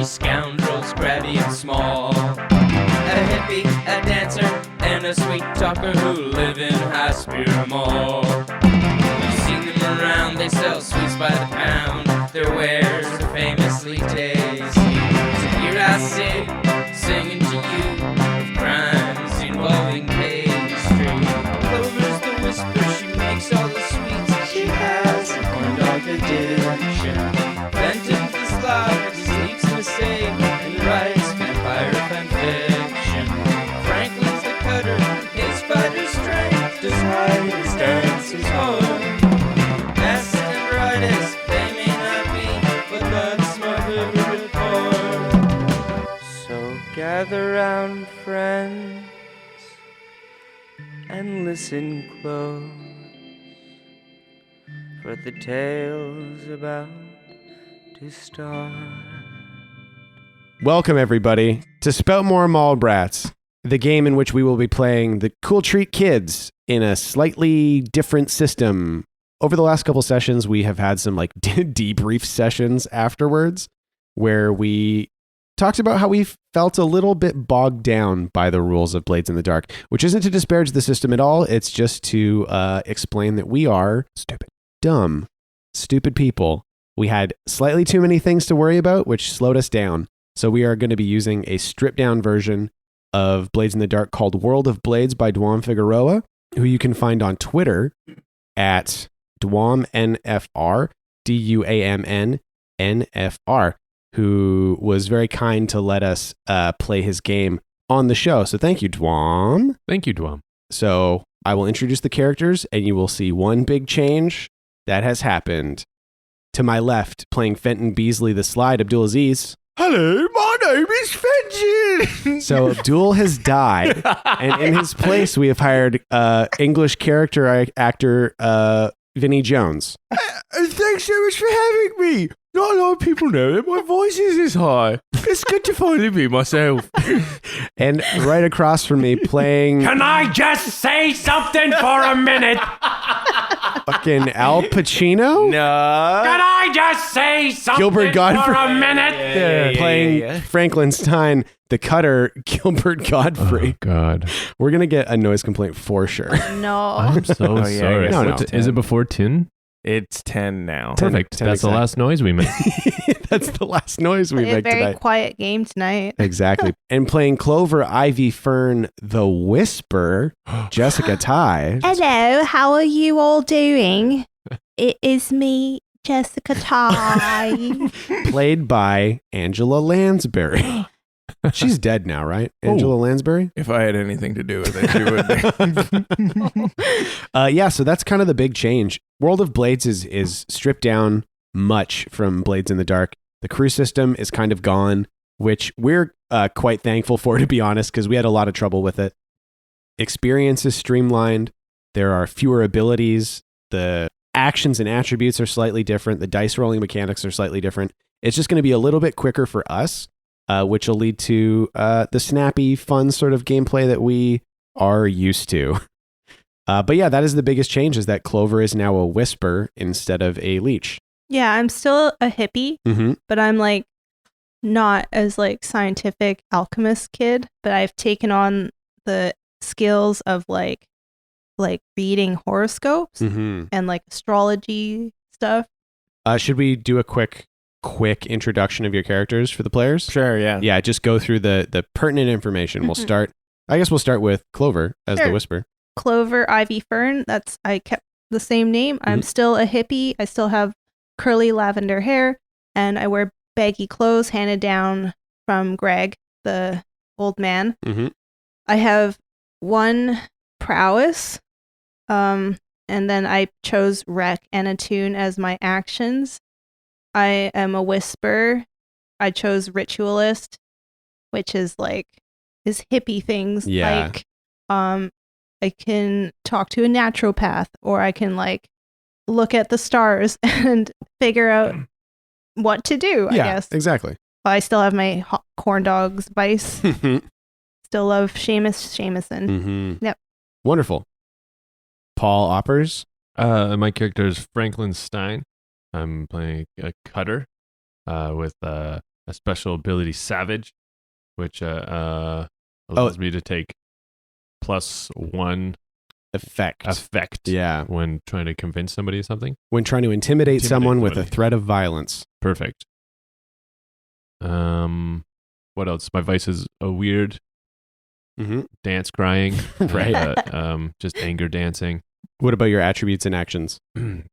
three scoundrels, grabby and small. A hippie, a dancer, and a sweet talker who live in High Spear Mall. You've seen them around, they sell sweets by the pound. Their wares are famously tasty. So here I sit, singing to you of crimes involving pastry. Clover's the whisper, she makes all the sweets. She has a corn dog addiction. Fenton's the slob, he sleeps in a safe and writes vampire fanfiction. Franklin's the cutter, his fighter strength does hide his dancer's heart. Acid and brightest, they may not be, but that's my favorite part. So gather round, friends, and listen close, for the tale's about to start. Welcome, everybody, to Spout More Mall Brats, the game in which we will be playing the Cool Treat Kids in a slightly different system. Over the last couple sessions, we have had some debrief sessions afterwards where we talked about how we felt a little bit bogged down by the rules of Blades in the Dark, which isn't to disparage the system at all. It's just to explain that we are dumb, stupid people. We had slightly too many things to worry about, which slowed us down. So we are going to be using a stripped down version of Blades in the Dark called World of Blades by Dwam Figueroa, who you can find on Twitter at DwamNFR, DUAMNNFR, who was very kind to let us play his game on the show. So thank you, Dwam. Thank you, Dwam. So I will introduce the characters, and you will see one big change that has happened. To my left, playing Fenton Beasley the Slide, Abdul Aziz. Hello, my name is Fenton. So Abdul has died, and in his place, we have hired English character actor Vinnie Jones. Thanks so much for having me. Not a lot of people know that my voice is this high. It's good to finally be myself. And right across from me, playing Can I just say something for a minute? fucking Al Pacino. No. Can I just say something Gilbert Godfrey. for a minute? Playing Franklin Stein, the cutter, Gilbert Godfrey. Oh, God. We're going to get a noise complaint for sure. No. I'm so Oh, yeah, sorry. I guess No, it's Is it 10. before 10? It's 10 now. Perfect. 10 That's the exact. last noise we made. That's the last noise we a make very tonight. quiet game tonight. Exactly. And playing Clover, Ivy Fern, the Whisper, Jessica Ty. Hello, how are you all doing? It is me, Jessica Ty. Played by Angela Lansbury. She's dead now, right? Angela Lansbury? If I had anything to do with it, you would be. Yeah, so that's kind of the big change. World of Blades is stripped down much from Blades in the Dark. The crew system is kind of gone, which we're quite thankful for, to be honest, because we had a lot of trouble with it. Experience is streamlined. There are fewer abilities. The actions and attributes are slightly different. The dice rolling mechanics are slightly different. It's just going to be a little bit quicker for us, which will lead to the snappy, fun sort of gameplay that we are used to. But yeah, that is the biggest change, is that Clover is now a Whisper instead of a Leech. Yeah, I'm still a hippie, Mm-hmm. but I'm not as scientific alchemist kid, but I've taken on the skills of reading horoscopes Mm-hmm. and astrology stuff. Should we do a quick introduction of your characters for the players? Sure, yeah. Yeah, just go through the pertinent information. We'll start with Clover as the Sure. Whisper. Clover, Ivy, Fern. I kept the same name. I'm still a hippie. I still have curly lavender hair, and I wear baggy clothes handed down from Greg, the old man. Mm-hmm. I have one prowess, and then I chose Wreck and Attune as my actions. I am a Whisper. I chose Ritualist, which is hippie things. Yeah. I can talk to a naturopath, or I can look at the stars and figure out what to do, I guess. Exactly. I still have my corn dogs vice. Mm-hmm. Still love Seamus Jameson. Mm-hmm. Yep. Wonderful. Paul Oppers. My character is Franklin Stein. I'm playing a cutter with a special ability, Savage, which allows me to take +1 effect Yeah. when trying to convince somebody of something. When trying to intimidate someone with a somebody. threat of violence. Perfect. What else? My vice is a weird Mm-hmm. dance crying. Right. Just anger dancing. What about your attributes and actions?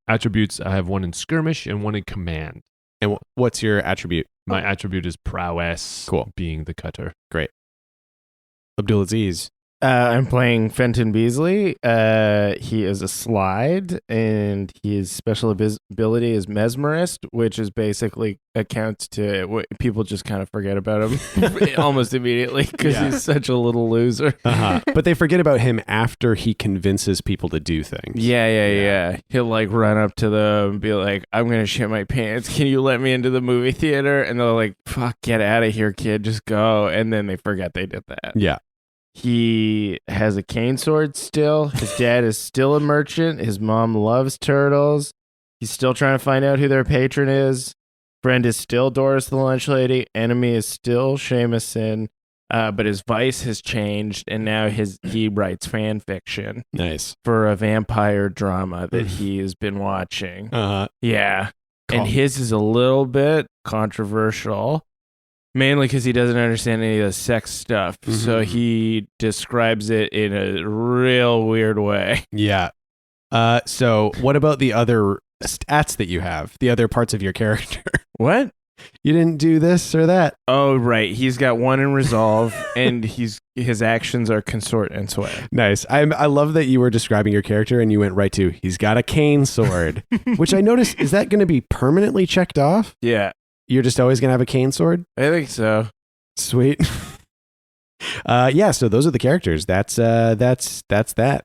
Attributes, I have one in skirmish and one in command. And what's your attribute? My attribute is prowess. Cool. Being the cutter. Abdul Aziz. I'm playing Fenton Beasley. He is a slide, and his special ability is mesmerist, which is basically accounts to what people just kind of forget about him almost immediately because Yeah. he's such a little loser. Uh-huh. But they forget about him after he convinces people to do things. Yeah. He'll like run up to them and be like, "I'm gonna shit my pants. Can you let me into the movie theater?" And they're like, "Fuck, get out of here, kid. Just go." And then they forget they did that. Yeah. He has a cane sword still. His dad is still a merchant. His mom loves turtles. He's still trying to find out who their patron is. Friend is still Doris the lunch lady. Enemy is still Seamusin. But his vice has changed, and now he writes fan fiction Nice. for a vampire drama that he has been watching. Uh-huh. Yeah. Cool. And his is a little bit controversial. Mainly because he doesn't understand any of the sex stuff. So he describes it in a real weird way. Yeah. So what about the other stats that you have? The other parts of your character? What? You didn't do this or that? Oh, right. He's got one in resolve, and his actions are consort and swear. Nice. I love that you were describing your character and you went right to, he's got a cane sword, which I noticed, is that going to be permanently checked off? Yeah, You're just always going to have a cane sword? I think so. Sweet. Yeah, so those are the characters. That's that.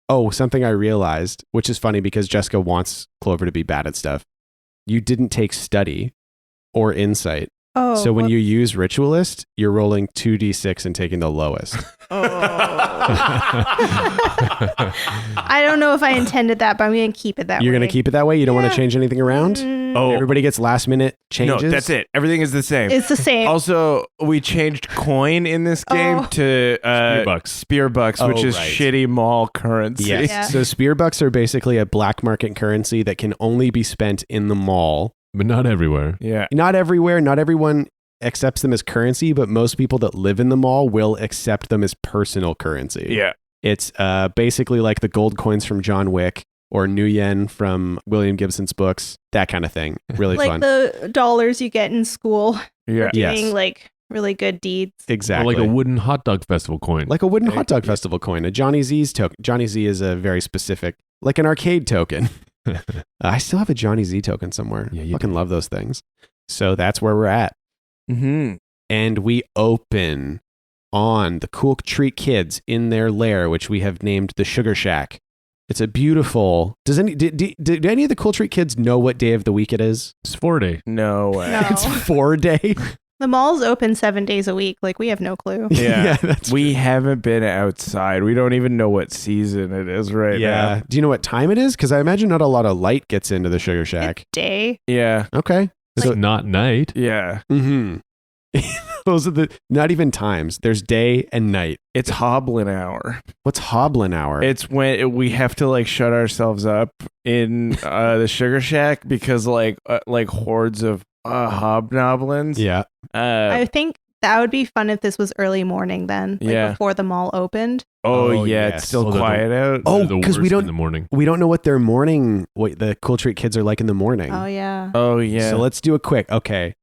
Oh, something I realized, which is funny because Jessica wants Clover to be bad at stuff. You didn't take study or insight. Oh, So when you use ritualist, you're rolling 2d6 and taking the lowest. I don't know if I intended that, but I'm going to keep it that way. You're going to keep it that way? You don't want Yeah. to change anything around? Mm, Oh, Everybody gets last minute changes? no, that's it. Everything is the same. It's the same. Also, we changed coin in this game Oh. to spear bucks, Oh, which is right. shitty mall currency. Yes. Yeah. So spear bucks are basically a black market currency that can only be spent in the mall. But not everywhere. Yeah. Not everywhere, not everyone accepts them as currency, but most people that live in the mall will accept them as personal currency. Yeah. It's basically like the gold coins from John Wick or New Yen from William Gibson's books, that kind of thing. Really like fun. the dollars you get in school Yeah. Yes. doing like really good deeds. Or Exactly. like a wooden hot dog festival coin. Like a wooden hot dog festival coin, a Johnny Z's token. Johnny Z is a very specific, like an arcade token. I still have a Johnny Z token somewhere. Yeah, you Fucking love those things. So that's where we're at. Mm-hmm. And we open on the Cool Treat Kids in their lair, which we have named the Sugar Shack. It's a beautiful. Does any do any of the Cool Treat Kids know what day of the week it is? It's 4 day. No way. No. It's 4 day. The mall's open 7 days a week. Like we have no clue. Yeah. that's We haven't been outside. We don't even know what season it is right yeah. now. Do you know what time it is? Because I imagine not a lot of light gets into the Sugar Shack. It's day. Yeah. Okay. It's So, not night. Yeah. mm-hmm. Those are the not even times. There's day and night. It's Hoblin hour. What's Hoblin hour? It's when we have to like shut ourselves up in the Sugar Shack because like hordes of hobnoblins. yeah. I think that would be fun if this was early morning then. Like Yeah. before the mall opened. Oh, Oh, yeah. yes. It's still Oh, they're quiet out. Oh, They're the 'cause we worst don't- in the morning. We don't know what the Cool Treat Kids are like in the morning. Oh yeah. Oh, yeah. So let's do a quick. Okay.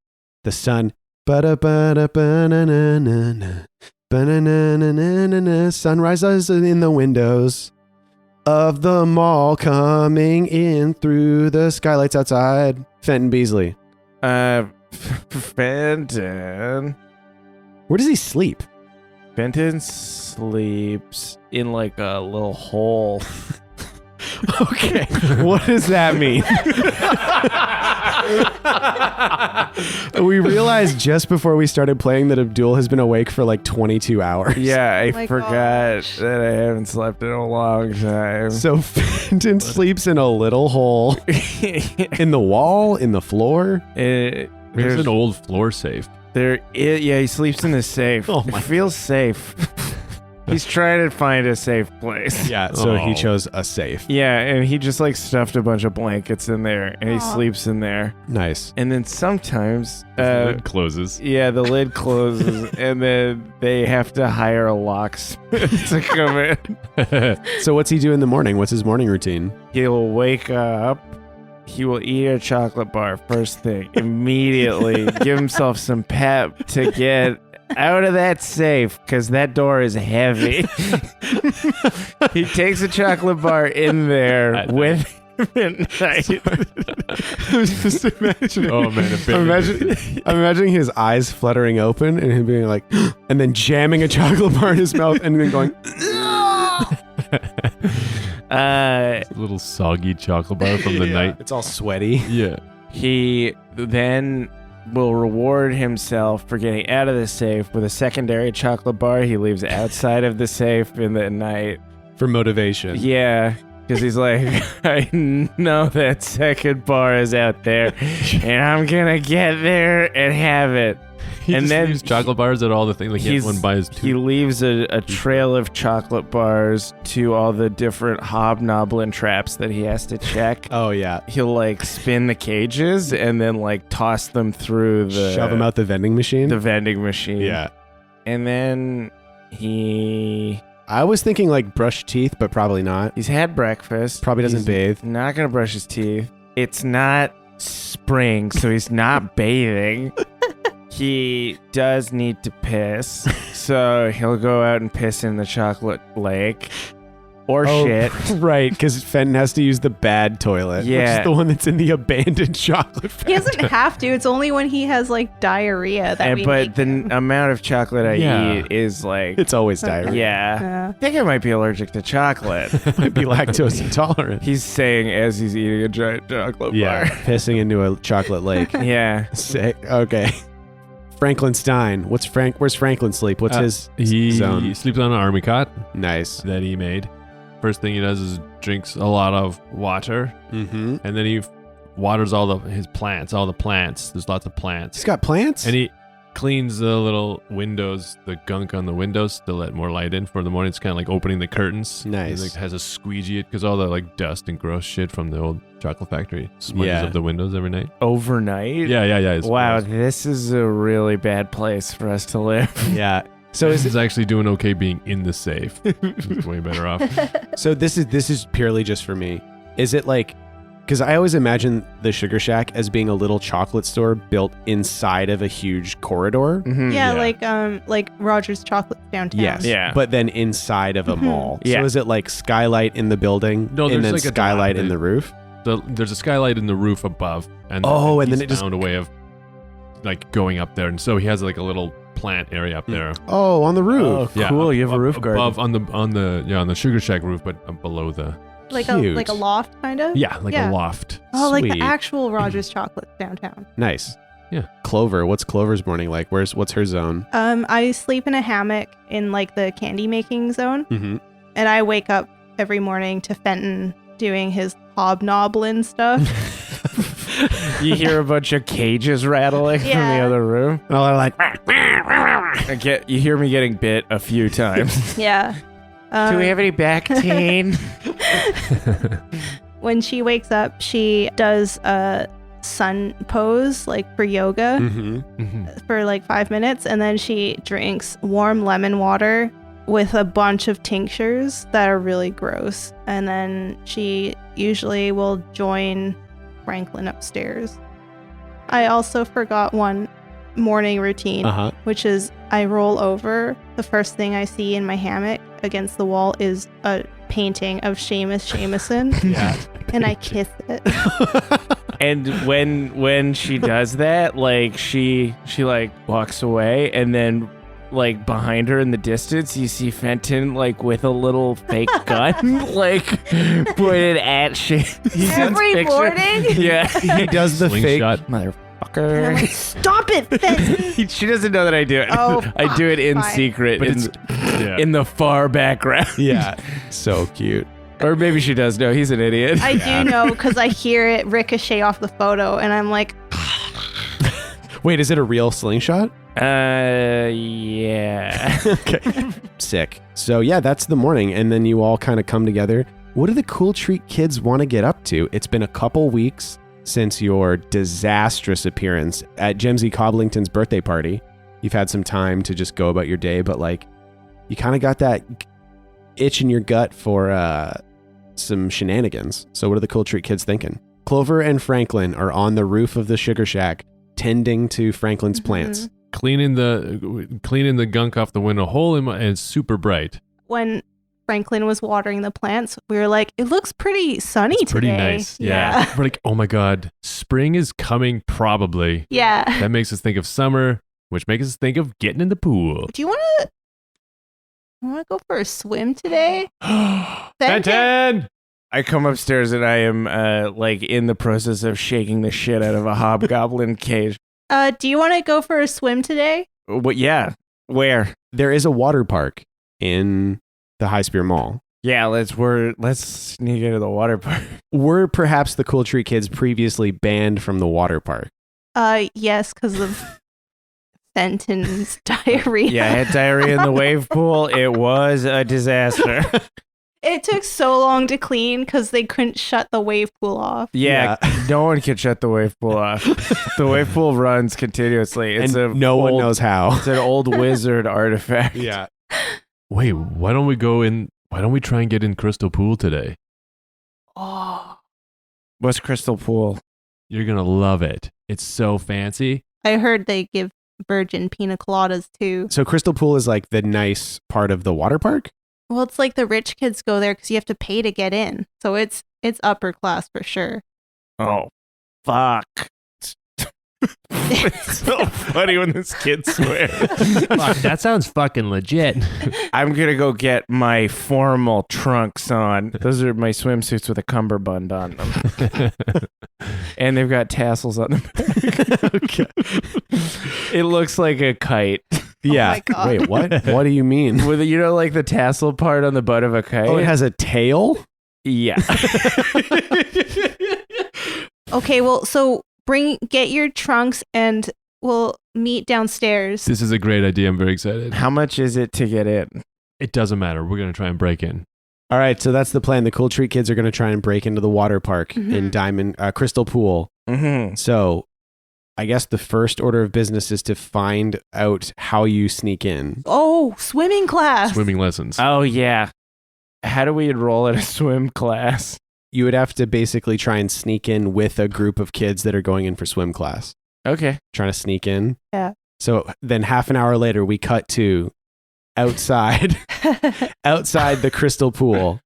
The sun. Ba-da-ba-da-ba-na-na-na-na. Ba-na-na-na-na-na. Sun rises in the windows of the mall coming in through the skylights outside. Fenton Beasley. Fenton. Where does he sleep? Fenton sleeps in like a little hole. Okay. What does that mean? We realized just before we started playing that Abdul has been awake for like 22 hours. Yeah, I my forgot gosh. that I haven't slept in a long time. So Fenton sleeps in a little hole in the wall, in the floor. There's an old floor safe. He sleeps in a safe. Oh It my feels safe. He's trying to find a safe place. Yeah, so he Oh. chose a safe. Yeah, and he just like stuffed a bunch of blankets in there, and he Aw. sleeps in there. Nice. And then sometimes, The lid closes. yeah, the lid closes, and then they have to hire a locksmith to come in. So what's he do in the morning? What's his morning routine? He'll wake up. He will eat a chocolate bar first thing, immediately give himself some pep to get out of that safe because that door is heavy. He takes a chocolate bar in there At with him at night. I was just imagining. Oh man, I'm imagining his eyes fluttering open and him being like, and then jamming a chocolate bar in his mouth and then going, Uh, a little soggy chocolate bar from the Yeah. night. It's all sweaty. Yeah. he then will reward himself for getting out of the safe with a secondary chocolate bar he leaves outside of the safe in the night. For motivation. Yeah, because he's like, I know that second bar is out there, and I'm gonna get there and have it. He And just then leaves chocolate bars at all the things. Like he has one by his he two. leaves a trail of chocolate bars to all the different hobnoblin traps that he has to check. Oh, yeah. He'll like spin the cages and then like toss them through the Shove him out the vending machine. the vending machine. Yeah. And then I was thinking like brush teeth, but probably not. he's had breakfast. Probably doesn't He's bathe. Not gonna brush his teeth. It's not spring, so he's not bathing. He does need to piss, so he'll go out and piss in the chocolate lake. Or shit. Right, because Fenton has to use the bad toilet. Which Yeah. is the one that's in the abandoned chocolate factory. He doesn't have to. It's only when he has like diarrhea that we But make the him. amount of chocolate I Yeah. eat is like... It's always diarrhea. Yeah. I think I might be allergic to chocolate. Might be lactose intolerant. He's saying as he's eating a giant chocolate Yeah, bar. pissing into a chocolate lake. Yeah. Sick. Okay. Franklin Stein. Where's Franklin sleep? What's his He zone? sleeps on an army cot Nice. that he made. First thing he does is drinks a lot of water, Mm-hmm. and then he waters his plants, all the plants. There's lots of plants. He's got plants? And he cleans the little windows, the gunk on the windows to let more light in for the morning. It's kind of like opening the curtains. Nice. He like has a squeegee it because all the like dust and gross shit from the old chocolate factory smudges Yeah. up the windows every night. Overnight? Yeah. It's Wow, gross. this is a really bad place for us to live. Yeah. So He's actually doing okay being in the safe. He's way better off. So this is purely just for me. Is it like, because I always imagine the Sugar Shack as being a little chocolate store built inside of a huge corridor. Mhm. Yeah, Yeah. like Roger's Chocolates downtown. Yes. Yeah. But then inside of a mall. Yeah. So is it like skylight in the building No, and there's then like a skylight in dilapidated- the roof? There's a skylight in the roof above, and Oh, and then he's it just- found a way of like going up there, and so he has like a little plant area up there. Oh, on the roof. Oh, Yeah, cool. You have a up roof garden. above on the Sugar Shack roof, but below the Like Cute. a loft kind of. like Yeah. a loft. Oh, like Sweet. the actual Roger's Chocolates downtown. Nice. Yeah. Clover. What's Clover's morning like? What's her zone? I sleep in a hammock in like the candy making zone, Mm-hmm. and I wake up every morning to Fenton doing his hobnoblin stuff. You hear a bunch of cages rattling from the Yeah. other room. And all like, You hear me getting bit a few times. Yeah. Do we have any Bactine? When she wakes up, she does a sun pose like for yoga mm-hmm. for like 5 minutes, and then she drinks warm lemon water with a bunch of tinctures that are really gross, and then she usually will join Franklin upstairs. I also forgot one morning routine, Uh-huh. which is I roll over. The first thing I see in my hammock against the wall is a painting of Seamus Jameson, Yeah. and I kiss it. And when she does that, like she like walks away, and then like behind her in the distance, you see Fenton like with a little fake gun, like pointed at Jason's Every picture. morning? Yeah, He does the fake. Slingshot. And I'm motherfucker. like, stop it, Fenton! She doesn't know that I do it. Oh, I do it in fine. secret, But in, yeah. in the far background. Yeah. So cute. Or maybe she does know. He's an idiot. I do know because I hear it ricochet off the photo, and I'm like, Wait, is it a real slingshot? Yeah. Okay. Sick. So yeah, that's the morning. And then you all kind of come together. What do the Cool Treat kids want to get up to? It's been a couple weeks since your disastrous appearance at Jimsy Coblington's birthday party. You've had some time to just go about your day, but like you kind of got that itch in your gut for some shenanigans. So what are the Cool Treat kids thinking? Clover and Franklin are on the roof of the sugar shack tending to Franklin's plants. Cleaning the gunk off the window hole and it's super bright. When Franklin was watering the plants, we were like, it looks pretty sunny It's pretty today. nice. Yeah. We're like, oh my God, spring is coming probably. Yeah. That makes us think of summer, which makes us think of getting in the pool. Do you want to go for a swim today? Fenton! I come upstairs and I am like in the process of shaking the shit out of a hobgoblin cage. Do you want to go for a swim today? What? Yeah. Where? There is a water park in the High Spear Mall. Yeah, let's sneak into the water park. Were perhaps the Cool Treat kids previously banned from the water park? Yes, because of Fenton's diarrhea. Yeah, I had diarrhea in the wave pool. It was a disaster. It took so long to clean because they couldn't shut the wave pool off. Yeah, no one can shut the wave pool off. The wave pool runs continuously. It's and no one knows how. It's an old wizard artifact. Yeah. Wait, why don't we try and get in Crystal Pool today? Oh. What's Crystal Pool? You're going to love it. It's so fancy. I heard they give virgin pina coladas too. So Crystal Pool is like the nice part of the water park? Well, it's like the rich kids go there because you have to pay to get in. So it's upper class for sure. Oh, fuck. It's so funny when this kid swears. Fuck, that sounds fucking legit. I'm going to go get my formal trunks on. Those are my swimsuits with a cummerbund on them. And they've got tassels on them. Okay. It looks like a kite. Yeah. my God. Wait, what? What do you mean? With you know, like the tassel part on the butt of a kite? Oh, it has a tail? Yeah. Okay, well, so get your trunks and we'll meet downstairs. This is a great idea. I'm very excited. How much is it to get in? It doesn't matter. We're going to try and break in. All right, so that's the plan. The Cool Treat kids are going to try and break into the water park in Crystal Pool. Mm-hmm. So I guess the first order of business is to find out how you sneak in. Oh, swimming class. Swimming lessons. Oh, yeah. How do we enroll at a swim class? You would have to basically try and sneak in with a group of kids that are going in for swim class. Okay. Trying to sneak in. Yeah. So then half an hour later, we cut to outside the Crystal Pool.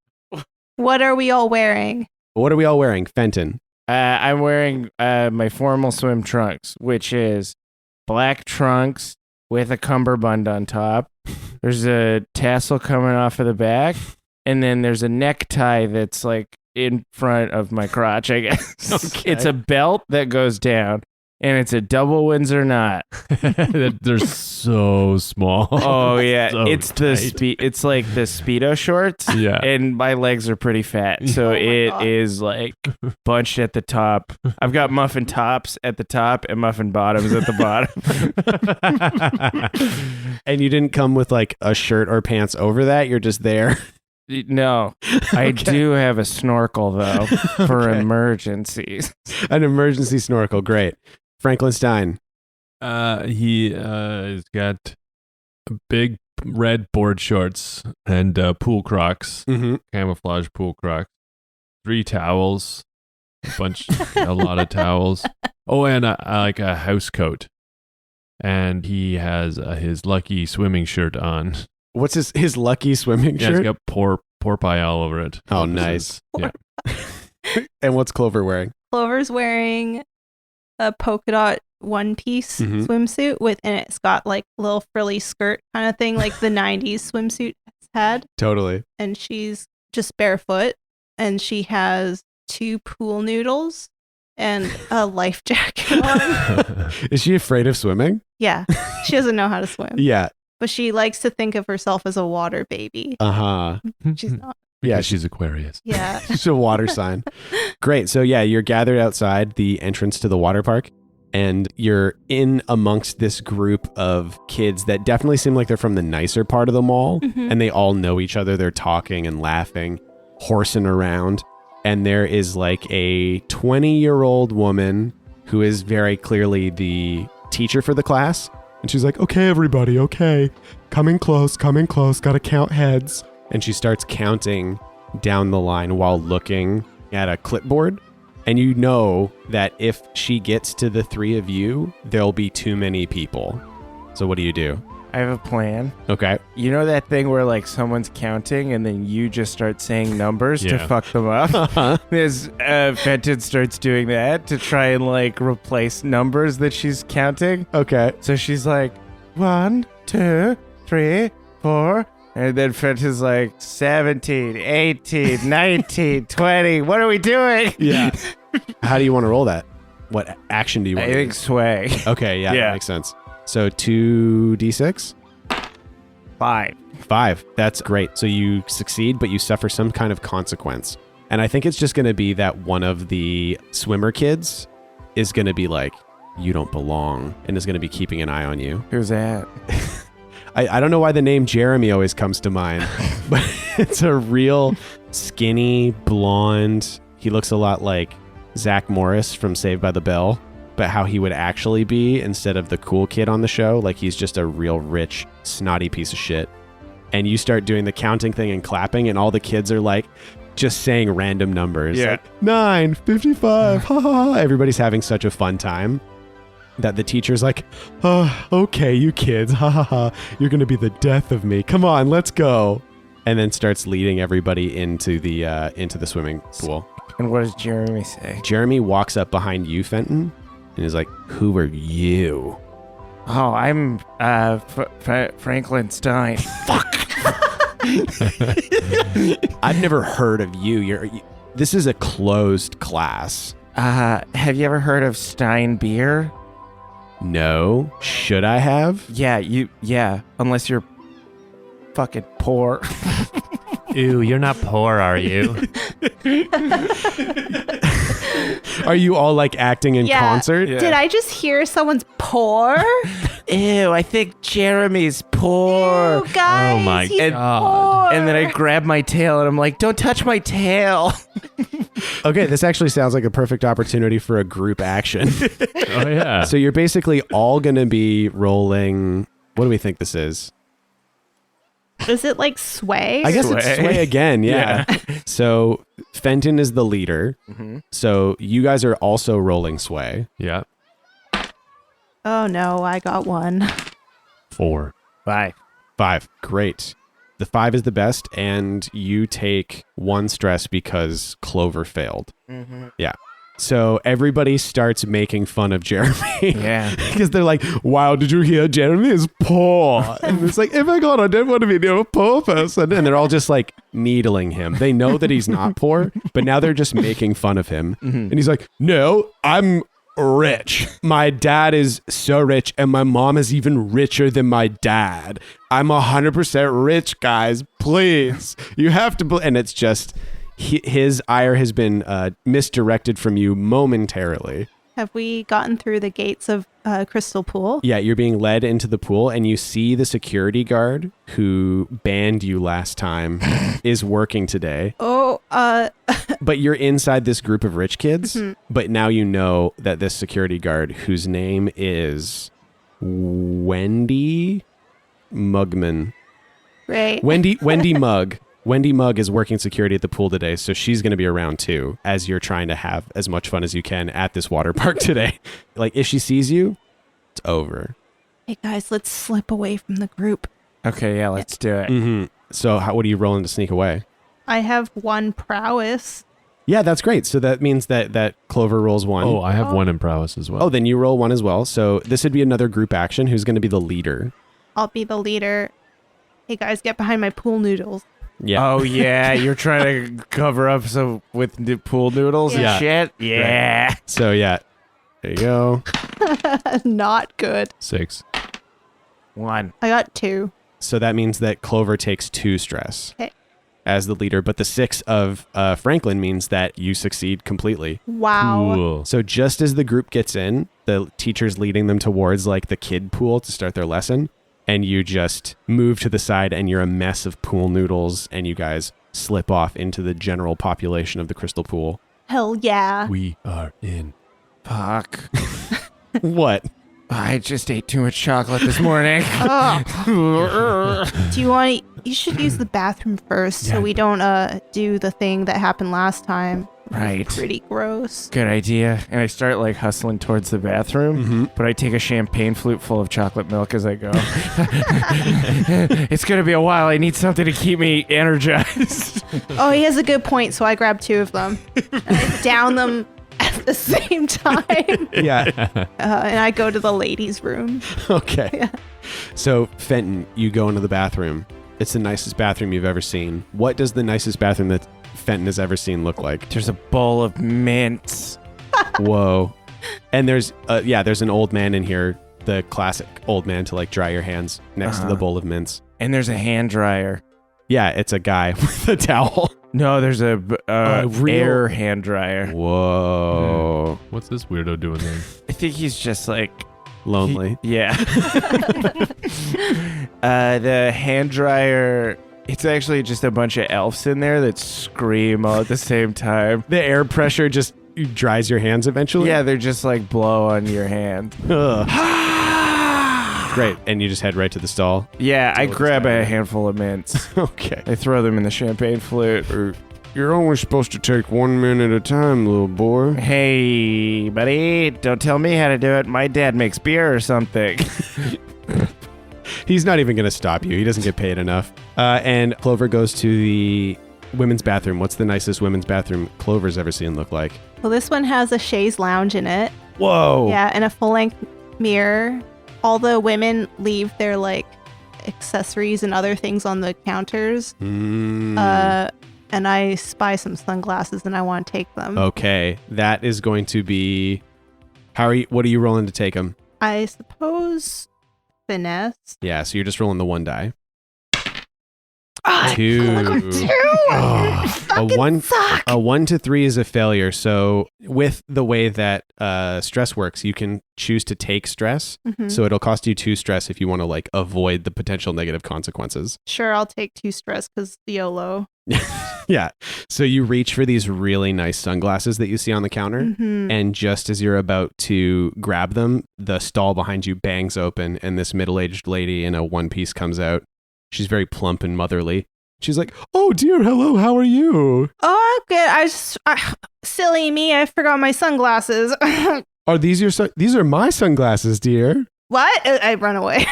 What are we all wearing? What are we all wearing? Fenton. I'm wearing my formal swim trunks, which is black trunks with a cummerbund on top. There's a tassel coming off of the back, and then there's a necktie that's like in front of my crotch, I guess. Okay. It's a belt that goes down, and it's a double Windsor knot. They're so small. Oh yeah, So it's tight. it's like the Speedo shorts. Yeah. And my legs are pretty fat, so Oh my it God. is like bunched at the top. I've got muffin tops at the top and muffin bottoms at the bottom. And you didn't come with like a shirt or pants over that. You're just there. No, I do have a snorkel though for emergencies. An emergency snorkel. Great. Franklin Stein. He's got big red board shorts and pool Crocs, Mm-hmm. camouflage pool Crocs, 3 towels, a lot of towels. Oh, and like a house coat. And he has his lucky swimming shirt on. What's his lucky swimming Yeah, shirt? it's got pork pie all over it. Oh, This is- nice. Yeah. And what's Clover wearing? Clover's wearing a polka dot one-piece Mhm. swimsuit and it's got like a little frilly skirt kind of thing like the 90s swimsuit had. Totally. And she's just barefoot and she has 2 pool noodles and a life jacket on. Is she afraid of swimming? Yeah, she doesn't know how to swim. Yeah. But she likes to think of herself as a water baby. Uh-huh. She's not. Yeah, she's Aquarius. Yeah. She's a water sign. Great. So yeah, you're gathered outside the entrance to the water park. And you're in amongst this group of kids that definitely seem like they're from the nicer part of the mall. And they all know each other. They're talking and laughing, horsing around. And there is like a 20-year-old woman who is very clearly the teacher for the class. And she's like, okay, everybody, okay. Coming close, gotta count heads. And she starts counting down the line while looking at a clipboard. And you know that if she gets to the three of you, there'll be too many people. So what do you do? I have a plan. Okay. You know that thing where like someone's counting and then you just start saying numbers to Yeah. fuck them up? As Fenton starts doing that to try and like replace numbers that she's counting. Okay. So she's like, 1, 2, 3, 4. And then Fenton's like, 17, 18, 19, 20. What are we doing? Yeah. How do you want to roll that? What action do you want? I think sway. Okay, yeah, Yeah. that makes sense. So 2d6? 5. 5. That's great. So you succeed, but you suffer some kind of consequence. And I think it's just going to be that one of the swimmer kids is going to be like, you don't belong, and is going to be keeping an eye on you. Who's that? I don't know why the name Jeremy always comes to mind, but it's a real skinny, blonde. He looks a lot like Zach Morris from Saved by the Bell, but how he would actually be instead of the cool kid on the show. Like he's just a real rich, snotty piece of shit. And you start doing the counting thing and clapping, and all the kids are like just saying random numbers. Yeah. Like 9, 55, ha ha ha. Everybody's having such a fun time that the teacher's like, oh, okay, you kids, ha ha ha. You're going to be the death of me. Come on, let's go. And then starts leading everybody into the swimming pool. And what does Jeremy say? Jeremy walks up behind you, Fenton, and is like, who are you? Oh, I'm Franklin Stein. I've never heard of you. This is a closed class. Have you ever heard of Stein beer? No. Should I have? Yeah, unless you're fucking poor. Ew, you're not poor, are you? Are you all like acting in concert? Yeah. Did I just hear someone's poor? Ew, I think Jeremy's poor. Ew, guys, Oh my he's God. poor. And then I grab my tail and I'm like, don't touch my tail. Okay, this actually sounds like a perfect opportunity for a group action. Oh, yeah. So you're basically all going to be rolling. What do we think this is? Is it like sway? I guess it's Sway. sway again. Yeah. So Fenton is the leader. Mm-hmm. So you guys are also rolling sway. Yeah. Oh no, I got one. 4. Bye. 5. Great. The 5 is the best, and you take 1 stress because Clover failed. Mm-hmm. Yeah. So everybody starts making fun of Jeremy. Yeah. Because they're like, wow, did you hear Jeremy is poor? And it's like, oh my God, I don't want to be near a poor person. And they're all just like needling him. They know that he's not poor, but now they're just making fun of him. Mm-hmm. And he's like, no, I'm rich. My dad is so rich, and my mom is even richer than my dad. I'm 100% rich, guys. Please. You have to, and it's just, his ire has been misdirected from you momentarily. Have we gotten through the gates of Crystal Pool? Yeah, you're being led into the pool, and you see the security guard who banned you last time is working today. Oh, But you're inside this group of rich kids, but now you know that this security guard, whose name is Wendy Mugman. right. Wendy Mugg. Wendy Mugg is working security at the pool today, so she's going to be around too, as you're trying to have as much fun as you can at this water park today. Like, if she sees you, it's over. Hey guys, let's slip away from the group. Okay, yeah, let's do it. Mm-hmm. So what are you rolling to sneak away? I have 1 prowess. Yeah, that's great. So that means that Clover rolls 1. Oh, I have 1 in prowess as well. Oh, then you roll 1 as well. So this would be another group action. Who's going to be the leader? I'll be the leader. Hey guys, get behind my pool noodles. Yeah. Oh, yeah, you're trying to cover up with pool noodles Yeah. and shit? Yeah. So yeah, there you go. Not good. 6. 1. I got 2. So that means that Clover takes 2 stress Okay. as the leader, but the 6 of Franklin means that you succeed completely. Wow. Cool. So just as the group gets in, the teacher's leading them towards like the kid pool to start their lesson. And you just move to the side and you're a mess of pool noodles and you guys slip off into the general population of the crystal pool. Hell yeah. We are in. Fuck. What? I just ate too much chocolate this morning. Do you want to... You should use the bathroom first so we don't do the thing that happened last time. Right. Pretty gross. Good idea. And I start like hustling towards the bathroom, but I take a champagne flute full of chocolate milk as I go. It's going to be a while. I need something to keep me energized. Oh, he has a good point, so I grab 2 of them. And I down them at the same time. Yeah. And I go to the ladies' room. Okay. Yeah. So, Fenton, you go into the bathroom. It's the nicest bathroom you've ever seen. What does the nicest bathroom that Fenton has ever seen look like? There's a bowl of mints. Whoa. And there's an old man in here, the classic old man to like dry your hands next to the bowl of mints. And there's a hand dryer. Yeah, it's a guy with a towel. No, there's a real- air hand dryer. Whoa. What's this weirdo doing there? I think he's just like... Lonely. Yeah. The hand dryer... It's actually just a bunch of elves in there that scream all at the same time. The air pressure just dries your hands eventually? Yeah, they're just like blow on your hand. Ugh. Great. And you just head right to the stall? Yeah, I Totally grab a standard. handful of mints. Okay. I throw them in the champagne flute. You're only supposed to take 1 minute at a time, little boy. Hey, buddy, don't tell me how to do it. My dad makes beer or something. He's not even going to stop you. He doesn't get paid enough. And Clover goes to the women's bathroom. What's the nicest women's bathroom Clover's ever seen look like? Well, this one has a chaise lounge in it. Whoa. Yeah, and a full-length mirror. All the women leave their, like, accessories and other things on the counters. And I spy some sunglasses and I want to take them. Okay. That is going to be... What are you rolling to take them? I suppose finesse. Yeah, so you're just rolling the 1 die. Oh, 2. A 1 to 3 is a failure. So with the way that stress works, you can choose to take stress. Mhm. So it'll cost you 2 stress if you want to like avoid the potential negative consequences. Sure, I'll take 2 stress because YOLO. Yeah. So you reach for these really nice sunglasses that you see on the counter. Mhm. And just as you're about to grab them, the stall behind you bangs open and this middle-aged lady in a one-piece comes out. She's very plump and motherly. She's like, "Oh dear, hello, how are you?" Oh, good. Silly me, I forgot my sunglasses. Are these these are my sunglasses, dear. What? I run away.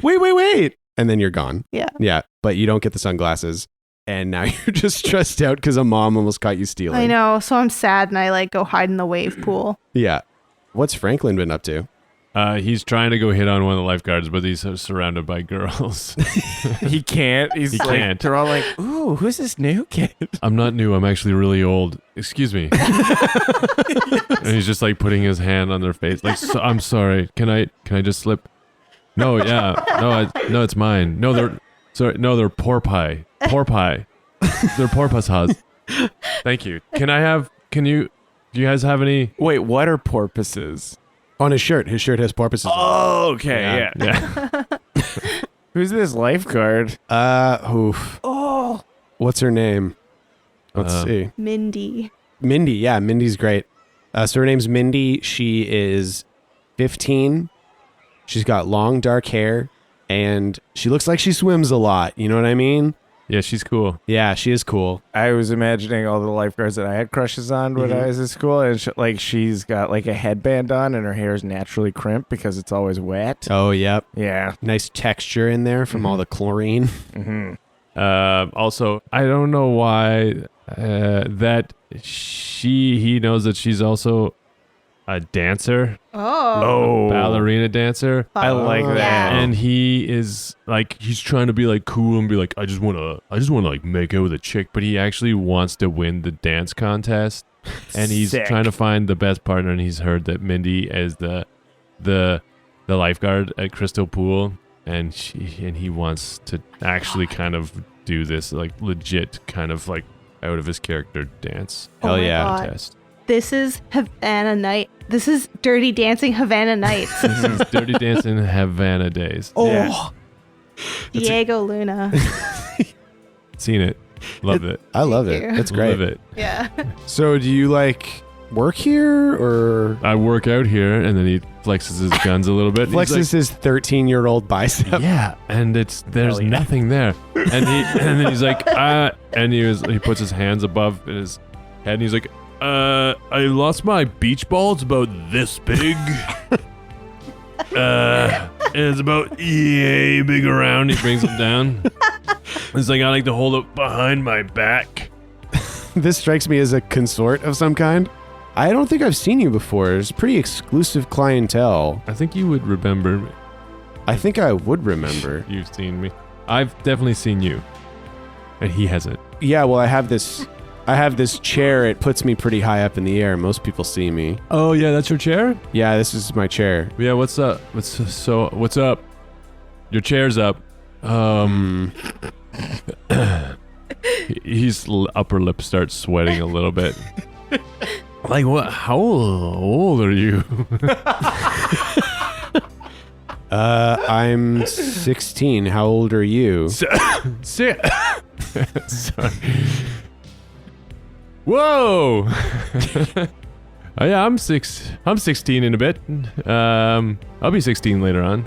Wait. And then you're gone. Yeah. Yeah, but you don't get the sunglasses. And now you're just stressed out because a mom almost caught you stealing. I know, so I'm sad and I like go hide in the wave pool. Yeah. What's Franklin been up to? He's trying to go hit on one of the lifeguards, but he's surrounded by girls. He can't. He can't. They're all like, ooh, who's this new kid? I'm not new. I'm actually really old. Excuse me. And he's just like putting his hand on their face. Like, I'm sorry. Can I just slip? No, yeah. No, it's mine. No, they're porpoise. Porpoise. They're porpoises. Thank you. Do you guys have any? Wait, what are porpoises? On his shirt. His shirt has porpoises. Oh, okay, Yeah. Who's this lifeguard? Oof. Oh, What's her name? Let's see. Mindy. Mindy. Yeah, Mindy's great. So her name's Mindy. She is 15. She's got long, dark hair, and she looks like she swims a lot. You know what I mean? Yeah, she's cool. Yeah, she is cool. I was imagining all the lifeguards that I had crushes on when I was in school, and she's got like a headband on, and her hair is naturally crimped because it's always wet. Oh, yep. Yeah. Nice texture in there from all the chlorine. Mm-hmm. Also, I don't know why that he knows that she's also a dancer, Oh. a ballerina dancer. I like Yeah. that. And he is like, he's trying to be like cool and be like, I just want to like make out with a chick, but he actually wants to win the dance contest. And he's Sick. trying to find the best partner, and he's heard that Mindy is the lifeguard at Crystal Pool, and he wants to actually kind of do this like legit kind of like out of his character dance Hell my yeah. God. contest. This is Havana Night. This is Dirty Dancing Havana Nights. This is Dirty Dancing Havana Days. Oh, Diego Luna. Seen it. Loved it. I love Thank it. you. It's great. Love it. Yeah. So do you like work here or I work out here, and then he flexes his guns a little bit. and he's flexes his 13-year-old bicep? like, yeah, and there's Hell yeah. nothing there, and then he's like, and he puts his hands above his head, and he's like, I lost my beach ball. It's about this big. And it's about yay big around. He brings it down. It's like I like to hold it behind my back. This strikes me as a consort of some kind. I don't think I've seen you before. It's pretty exclusive clientele. I think you would remember me. I think I would remember. You've seen me. I've definitely seen you, and he hasn't. Yeah, well, I have this chair. It puts me pretty high up in the air. Most people see me. Oh yeah, that's your chair. Yeah, this is my chair. Yeah, what's up? What's up? Your chair's up. His upper lip starts sweating a little bit. Like what? How old are you? I'm 16. How old are you? Sorry. Whoa. Oh yeah, I'm 16 in a bit. I'll be 16 later on.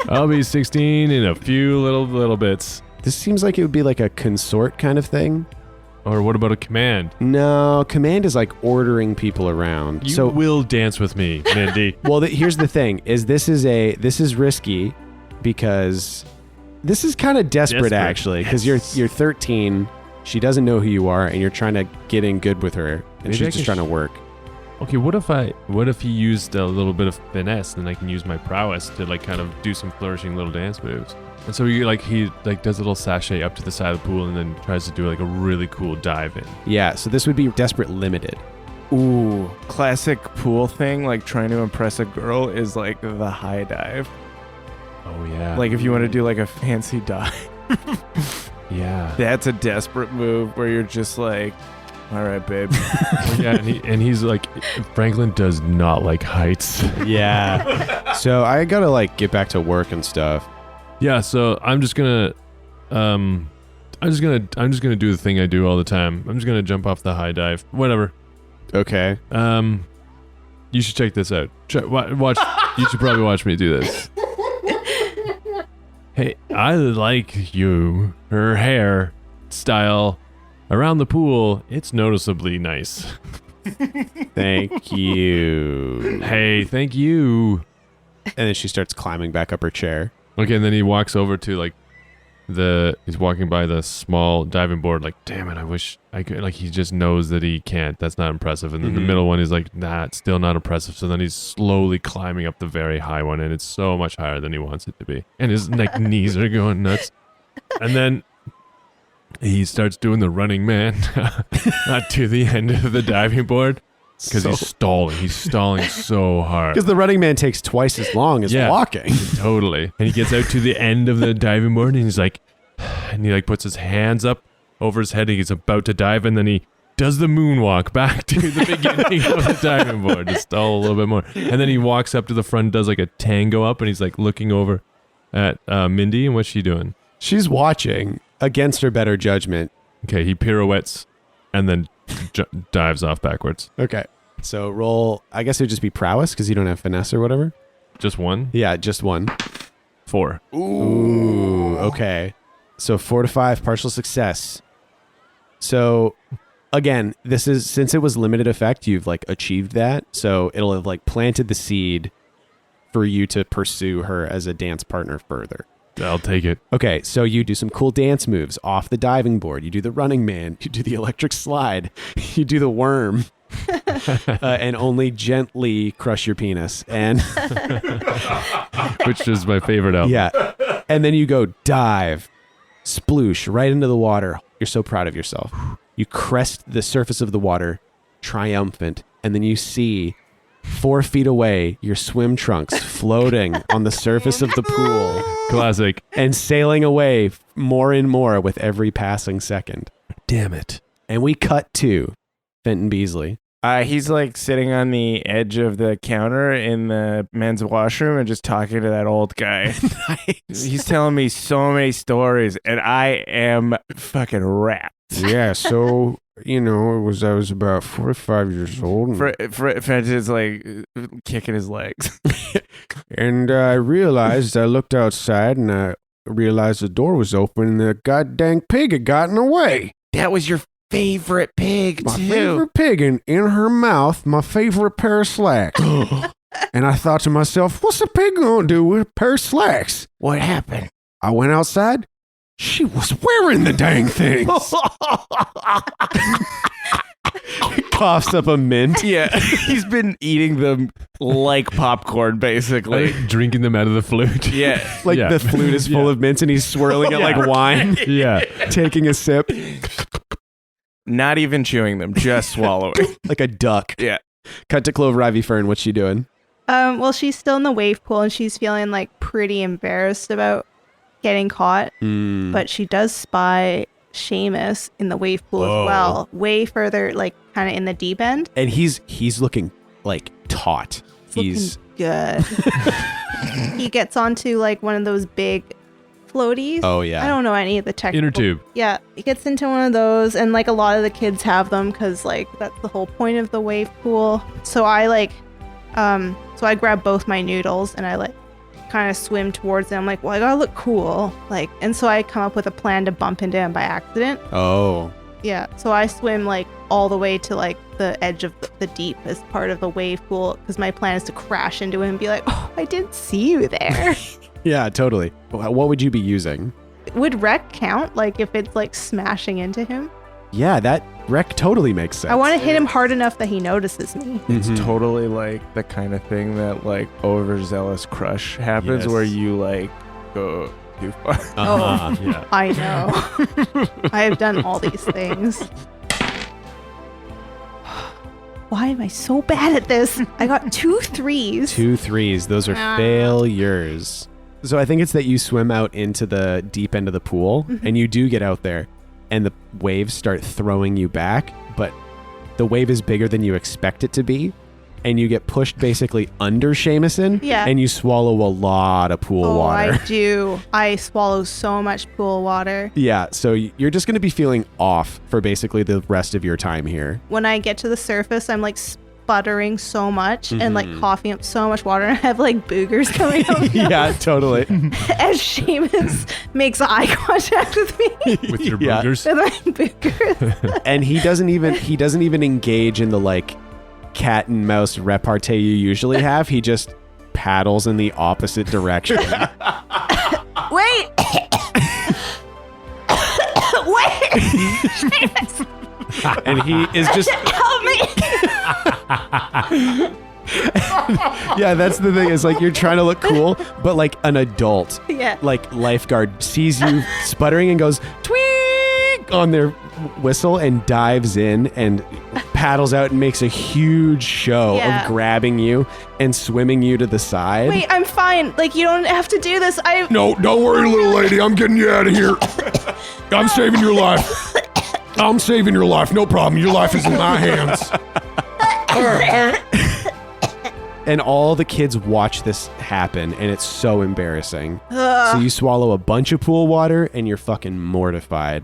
I'll be 16 in a few little bits. This seems like it would be like a consort kind of thing. Or what about a command? No, command is like ordering people around. You will dance with me, Mindy. Well, here's the thing: this is risky because this is kind of desperate actually, because you're 13. She doesn't know who you are, and you're trying to get in good with her, and Maybe she's I just can trying to work. Okay, what if he used a little bit of finesse, then I can use my prowess to like kind of do some flourishing little dance moves. And so he does a little sachet up to the side of the pool and then tries to do like a really cool dive in. Yeah, so this would be desperate limited. Ooh, classic pool thing, like trying to impress a girl is like the high dive. Oh yeah. Like if you want to do like a fancy dive. Yeah. That's a desperate move where you're just like, all right, babe. Yeah, and he's like, Franklin does not like heights. Yeah. So I gotta like get back to work and stuff. Yeah, so I'm just gonna do the thing I do all the time. I'm just gonna jump off the high dive. Whatever. Okay. You should check this out. Watch. You should probably watch me do this. Hey, I like her hair style around the pool. It's noticeably nice. Thank you. Hey, thank you. And then she starts climbing back up her chair. Okay, and then he walks over to he's walking by the small diving board, like, damn it, I wish I could, like, he just knows that he can't. That's not impressive. And then the middle one is like, nah, it's still not impressive. So then he's slowly climbing up the very high one, and it's so much higher than he wants it to be. And his knees are going nuts. And then he starts doing the running man to the end of the diving board. Because he's stalling. He's stalling so hard. Because the running man takes twice as long as walking. Totally. And he gets out to the end of the diving board and he's like, and he like puts his hands up over his head and he's about to dive, and then he does the moonwalk back to the beginning of the diving board to stall a little bit more. And then he walks up to the front, does like a tango up, and he's like looking over at Mindy. And what's she doing? She's watching against her better judgment. Okay, he pirouettes and then dives off backwards. Okay. So roll, I guess it would just be prowess because you don't have finesse or whatever. Just one? Yeah, just one. 4. Ooh, okay. So 4 to 5, partial success. So again, this is, since it was limited effect, you've like achieved that. So it'll have like planted the seed for you to pursue her as a dance partner further. I'll take it. Okay, so you do some cool dance moves off the diving board. You do the running man. You do the electric slide. You do the worm. And only gently crush your penis. And which is my favorite album. yeah. And then you go dive, sploosh right into the water. You're so proud of yourself. You crest the surface of the water, triumphant. And then you see 4 feet away your swim trunks floating on the surface of the pool. Classic. And sailing away more and more with every passing second. Damn it. And we cut to Fenton Beasley. He's like sitting on the edge of the counter in the men's washroom and just talking to that old guy. He's telling me so many stories, and I am fucking wrapped. Yeah, so I was about 45 years old, and, Fred is like kicking his legs. and I looked outside, and I realized the door was open, and the goddamn pig had gotten away. That was your favorite pig, My favorite pig, and in her mouth, my favorite pair of slacks. And I thought to myself, what's a pig gonna do with a pair of slacks? What happened? I went outside. She was wearing the dang things. Coughs up a mint. Yeah, he's been eating them like popcorn, basically. Like drinking them out of the flute. Yeah. Like Yeah. the flute is full of mints, and he's swirling it like wine, Yeah. taking a sip Not even chewing them, just swallowing. like a duck. Yeah. Cut to Clove Ivy Fern. What's she doing? Well, she's still in the wave pool and she's feeling like pretty embarrassed about getting caught. But she does spy Seamus in the wave pool as well, way further, like kind of in the deep end. And he's looking like taut. He's Good. He gets onto like one of those big floaties. Oh, yeah. I don't know any of the technical. Inner tube. Yeah, he gets into one of those, and like a lot of the kids have them because like that's the whole point of the wave pool. So I I grab both my noodles and I like kind of swim towards them. I'm like, well, I gotta look cool, like, and so I come up with a plan to bump into him by accident. Oh. Yeah, so I swim like all the way to like the edge of the deep as part of the wave pool because my plan is to crash into him and be like, oh, I didn't see you there. Yeah, totally. What would you be using? Would wreck count? Like if it's like smashing into him? Yeah, that wreck totally makes sense. I want to hit him hard enough that he notices me. It's Mhm. totally like the kind of thing that like overzealous crush happens Yes. where you like go too far. Uh-huh. Yeah. I know. I have done all these things. Why am I so bad at this? I got 2 3s. 2 3s. Those are failures. So I think it's that you swim out into the deep end of the pool and you do get out there and the waves start throwing you back, but the wave is bigger than you expect it to be. And you get pushed basically under Seamuson. Yeah. And you swallow a lot of pool water. I do. I swallow so much pool water. Yeah. So you're just going to be feeling off for basically the rest of your time here. When I get to the surface, I'm like sputtering so much and like coughing up so much water. And I have like boogers coming out. Yeah, totally. As Seamus makes eye contact with me. With your Yeah. boogers. With my boogers. And he doesn't even engage in the like cat and mouse repartee you usually have. He just paddles in the opposite direction. Wait! Wait! Seamus, And he is just help me! yeah, that's the thing. Is like you're trying to look cool, but like an adult, Yeah. like lifeguard sees you sputtering and goes tweak on their whistle and dives in and paddles out and makes a huge show Yeah. of grabbing you and swimming you to the side. Wait, I'm fine. Like, you don't have to do this. No, don't worry, little lady. I'm getting you out of here. I'm saving your life. I'm saving your life. No problem. Your life is in my hands. And all the kids watch this happen, and it's so embarrassing. So you swallow a bunch of pool water, and you're fucking mortified.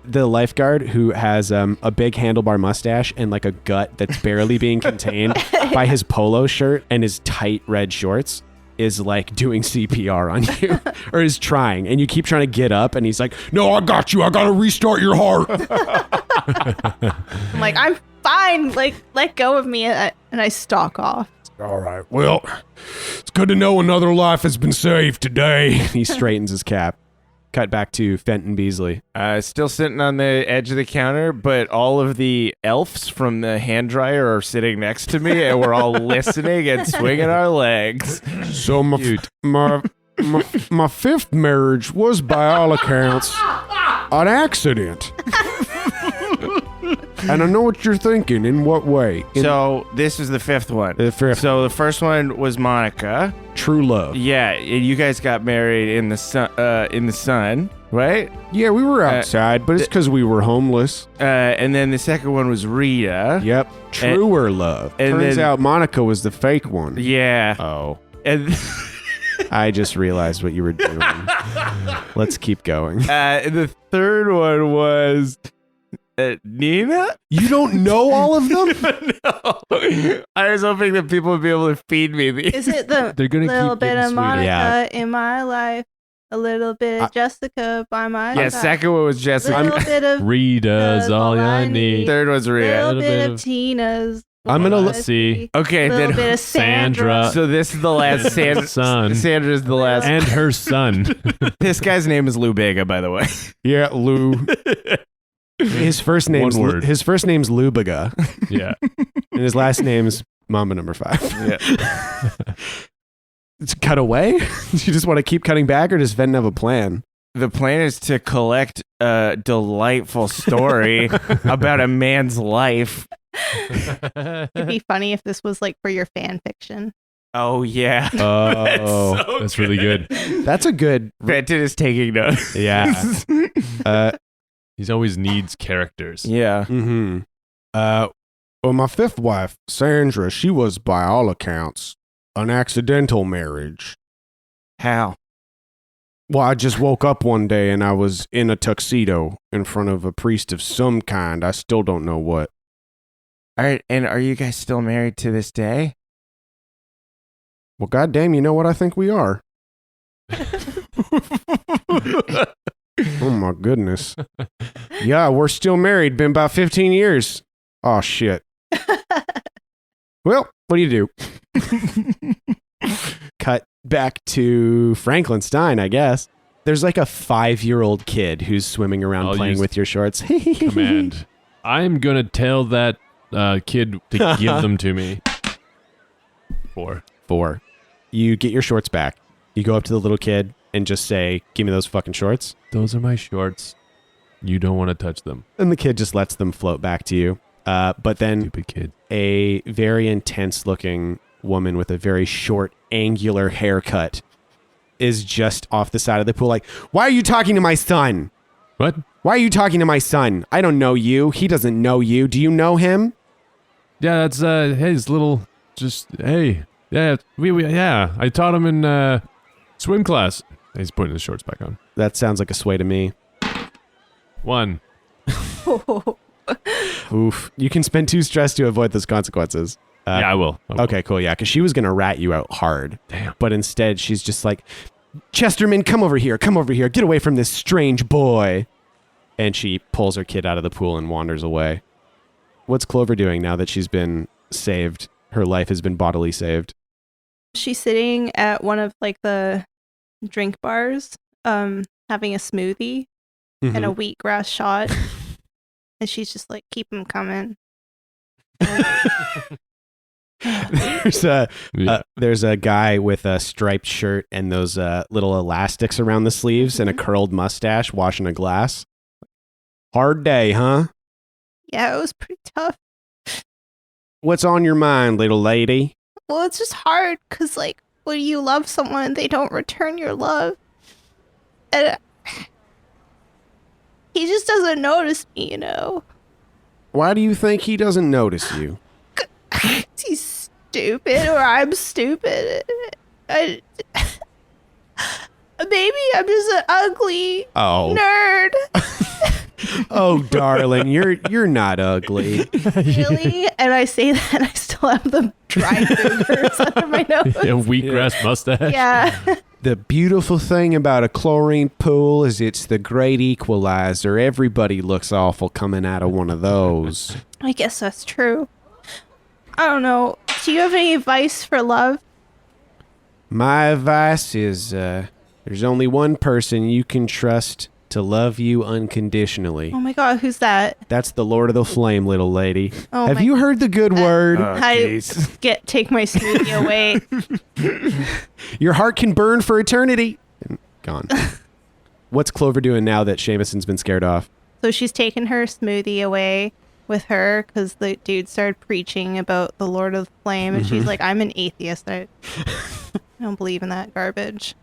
The lifeguard, who has a big handlebar mustache and like a gut that's barely being contained by his polo shirt and his tight red shorts, is like doing CPR on you, or is trying, and you keep trying to get up, and he's like, No, I got you. I got to restart your heart. I'm like, I'm fine. Like, let go of me. And I stalk off. All right. Well, it's good to know another life has been saved today. he straightens his cap. Cut back to Fenton Beasley. Still sitting on the edge of the counter, but all of the elves from the hand dryer are sitting next to me, and we're all listening and swinging our legs. So my fifth marriage was, by all accounts, an accident. And I know what you're thinking. In what way? So this is the fifth one. So the first one was Monica. True love. Yeah, you guys got married in the sun, right? Yeah, we were outside, but it's because we were homeless. And then the second one was Rita. Yep. Truer love. and Turns then- out Monica was the fake one. Yeah. Oh. And I just realized what you were doing. Let's keep going. the third one was Nina. You don't know all of them? No. I was hoping that people would be able to feed me these. Is it the They're gonna little keep bit getting of sweeter. Monica Yeah. in my life, a little bit of Jessica by my Yeah, side, second one was a Jessica. little bit of Rita's all I need. Third one's Rita. little bit bit of of- Tina's. I'm gonna Let's see. Okay, A little then. bit of Sandra. So this is the last. Son. Sandra's the last. And her son. This guy's name is Lou Bega, by the way. Yeah, Lou. His first name's One word. His first name's Lubiga, Yeah. and his last name's Mama Number 5. Yeah. It's cut away. You just want to keep cutting back, or does Venn have a plan? The plan is to collect a delightful story about a man's life. It'd be funny if this was like for your fan fiction. Oh yeah. Oh, That's really good. that's a good. Benton is taking notes. Yeah. He's always needs characters. Yeah. Mm-hmm. Well, my fifth wife, Sandra, she was, by all accounts, an accidental marriage. How? Well, I just woke up one day and I was in a tuxedo in front of a priest of some kind. I still don't know what. All right. And are you guys still married to this day? Well, goddamn, you know what I think we are. Oh my goodness. Yeah, we're still married. Been about 15 years. Oh shit. Well, what do you do? Cut back to Frankenstein, I guess. There's like a 5-year-old kid who's swimming around I'll playing use with your shorts. Command. I'm gonna tell that kid to give them to me. 4. You get your shorts back. You go up to the little kid and just say, "Give me those fucking shorts." Those are my shorts. You don't want to touch them. And the kid just lets them float back to you. But then Stupid kid. a very intense looking woman with a very short, angular haircut is just off the side of the pool like, "Why are you talking to my son? What? Why are you talking to my son? I don't know you. He doesn't know you. Do you know him?" Yeah, that's his little. Just hey. Yeah, yeah. I taught him in swim class. He's putting his shorts back on. That sounds like a sway to me. 1. Oof. You can spend 2 stress to avoid those consequences. Yeah, I will. Okay, cool. Yeah, because she was going to rat you out hard. Damn. But instead, she's just like, "Chesterman, come over here. Come over here. Get away from this strange boy." And she pulls her kid out of the pool and wanders away. What's Clover doing now that she's been saved? Her life has been bodily saved. She's sitting at one of like the drink bars, having a smoothie and a wheatgrass shot. And she's just like, "Keep them coming." There's a guy with a striped shirt and those little elastics around the sleeves and a curled mustache washing a glass. Hard day, huh? Yeah, it was pretty tough. What's on your mind, little lady? Well, it's just hard because, like, when you love someone, they don't return your love. And he just doesn't notice me, you know? Why do you think he doesn't notice you? He's stupid or I'm stupid. Maybe I'm just an ugly nerd. Oh, darling, you're not ugly. Really? And I say that and I still have the dry fingers under my nose. A wheatgrass mustache. Yeah. The beautiful thing about a chlorine pool is it's the great equalizer. Everybody looks awful coming out of one of those. I guess that's true. I don't know. Do you have any advice for love? My advice is there's only one person you can trust to love you unconditionally. Oh my god, who's that? That's the Lord of the Flame, little lady. Oh Have my- you heard the good word? I take my smoothie away. Your heart can burn for eternity. And gone. What's Clover doing now that Shameson's been scared off? So she's taken her smoothie away with her because the dude started preaching about the Lord of the Flame, and she's like, I'm an atheist. I don't believe in that garbage.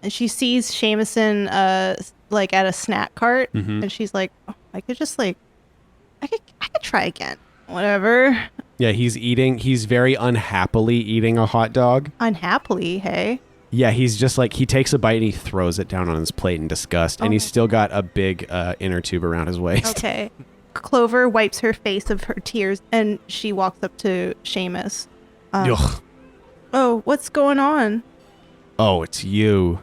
And she sees Jameson like at a snack cart, and she's like, oh, I could try again. Whatever. Yeah, he's very unhappily eating a hot dog. Unhappily, hey. Yeah, he's just like, he takes a bite and he throws it down on his plate in disgust, and he's still got a big inner tube around his waist. Okay. Clover wipes her face of her tears, and she walks up to Seamus. Ugh. Oh, what's going on? Oh, it's you.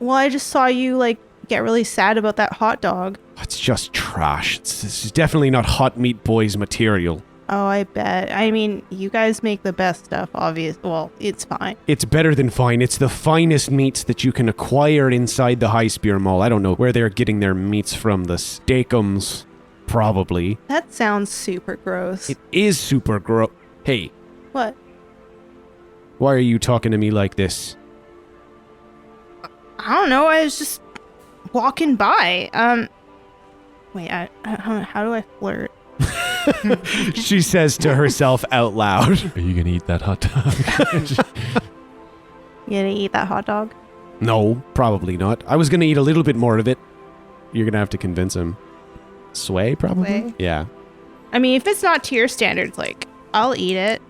Well, I just saw you, like, get really sad about that hot dog. It's just trash. It's definitely not Hot Meat Boys material. Oh, I bet. I mean, you guys make the best stuff, obvious. Well, it's fine. It's better than fine. It's the finest meats that you can acquire inside the High Spear Mall. I don't know where they're getting their meats from. The steakums, probably. That sounds super gross. It is super gross. Hey, What? why are you talking to me like this? I don't know. I was just walking by. Wait, how do I flirt? She says to herself out loud. Are you going to eat that hot dog? You gonna eat that hot dog? No, probably not. I was going to eat a little bit more of it. You're going to have to convince him. Sway, probably? Sway? Yeah. I mean, if it's not to your standards, like, I'll eat it.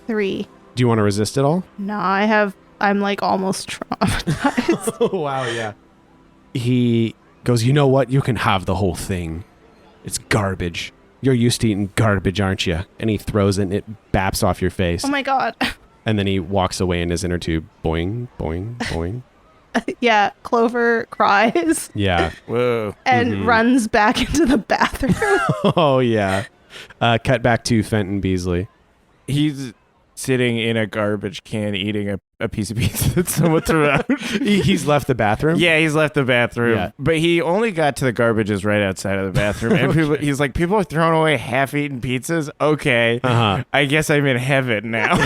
3. Do you want to resist it all? No, I'm like almost traumatized. Oh, wow, yeah. He goes, you know what? You can have the whole thing. It's garbage. You're used to eating garbage, aren't you? And he throws it and it baps off your face. Oh my god. And then he walks away in his inner tube. Boing, boing, boing. Yeah, Clover cries Yeah. Whoa. and runs back into the bathroom. Oh, yeah. Cut back to Fenton Beasley. He's sitting in a garbage can eating a piece of pizza that someone threw out. He's left the bathroom? Yeah, he's left the bathroom. Yeah. But he only got to the garbages right outside of the bathroom. And he's like, people are throwing away half-eaten pizzas? Okay. Uh-huh. I guess I'm in heaven now.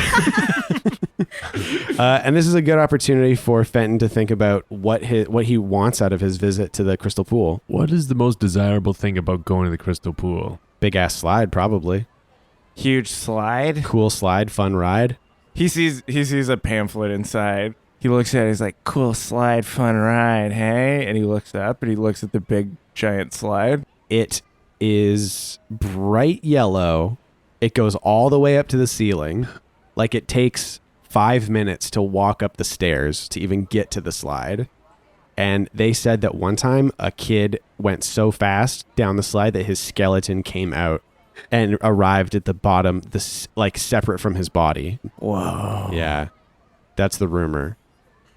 And this is a good opportunity for Fenton to think about what he wants out of his visit to the Crystal Pool. What is the most desirable thing about going to the Crystal Pool? Big ass slide, probably. Huge slide. Cool slide, fun ride. He sees a pamphlet inside. He looks at it. He's like, cool slide, fun ride, hey? And he looks up and he looks at the big giant slide. It is bright yellow. It goes all the way up to the ceiling. Like it takes 5 minutes to walk up the stairs to even get to the slide. And they said that one time a kid went so fast down the slide that his skeleton came out and arrived at the bottom, like separate from his body. Whoa. Yeah. That's the rumor.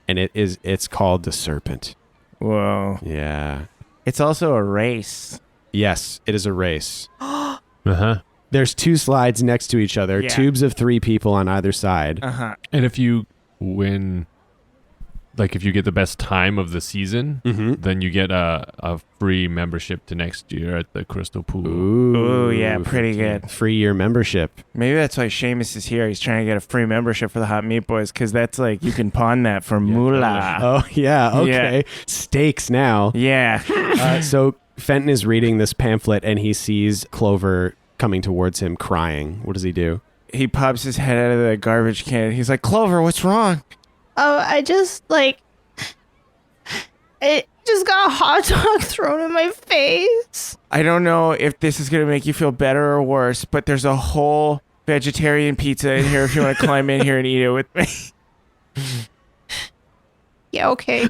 And it's called the Serpent. Whoa. Yeah. It's also a race. Yes, it is a race. Uh-huh. There's 2 slides next to each other, Yeah. tubes of 3 people on either side. Uh-huh. And if you win, like if you get the best time of the season, then you get a free membership to next year at the Crystal Pool. Ooh, yeah, pretty good. Free year membership. Maybe that's why Seamus is here. He's trying to get a free membership for the Hot Meat Boys because that's like, you can pawn that for moolah. Oh, yeah. Okay. Stakes now. Yeah. So Fenton is reading this pamphlet and he sees Clover coming towards him crying. What does he do? He pops his head out of the garbage can. He's like, Clover, what's wrong? Oh, I just it just got a hot dog thrown in my face. I don't know if this is going to make you feel better or worse, but there's a whole vegetarian pizza in here if you want to climb in here and eat it with me. Yeah, okay.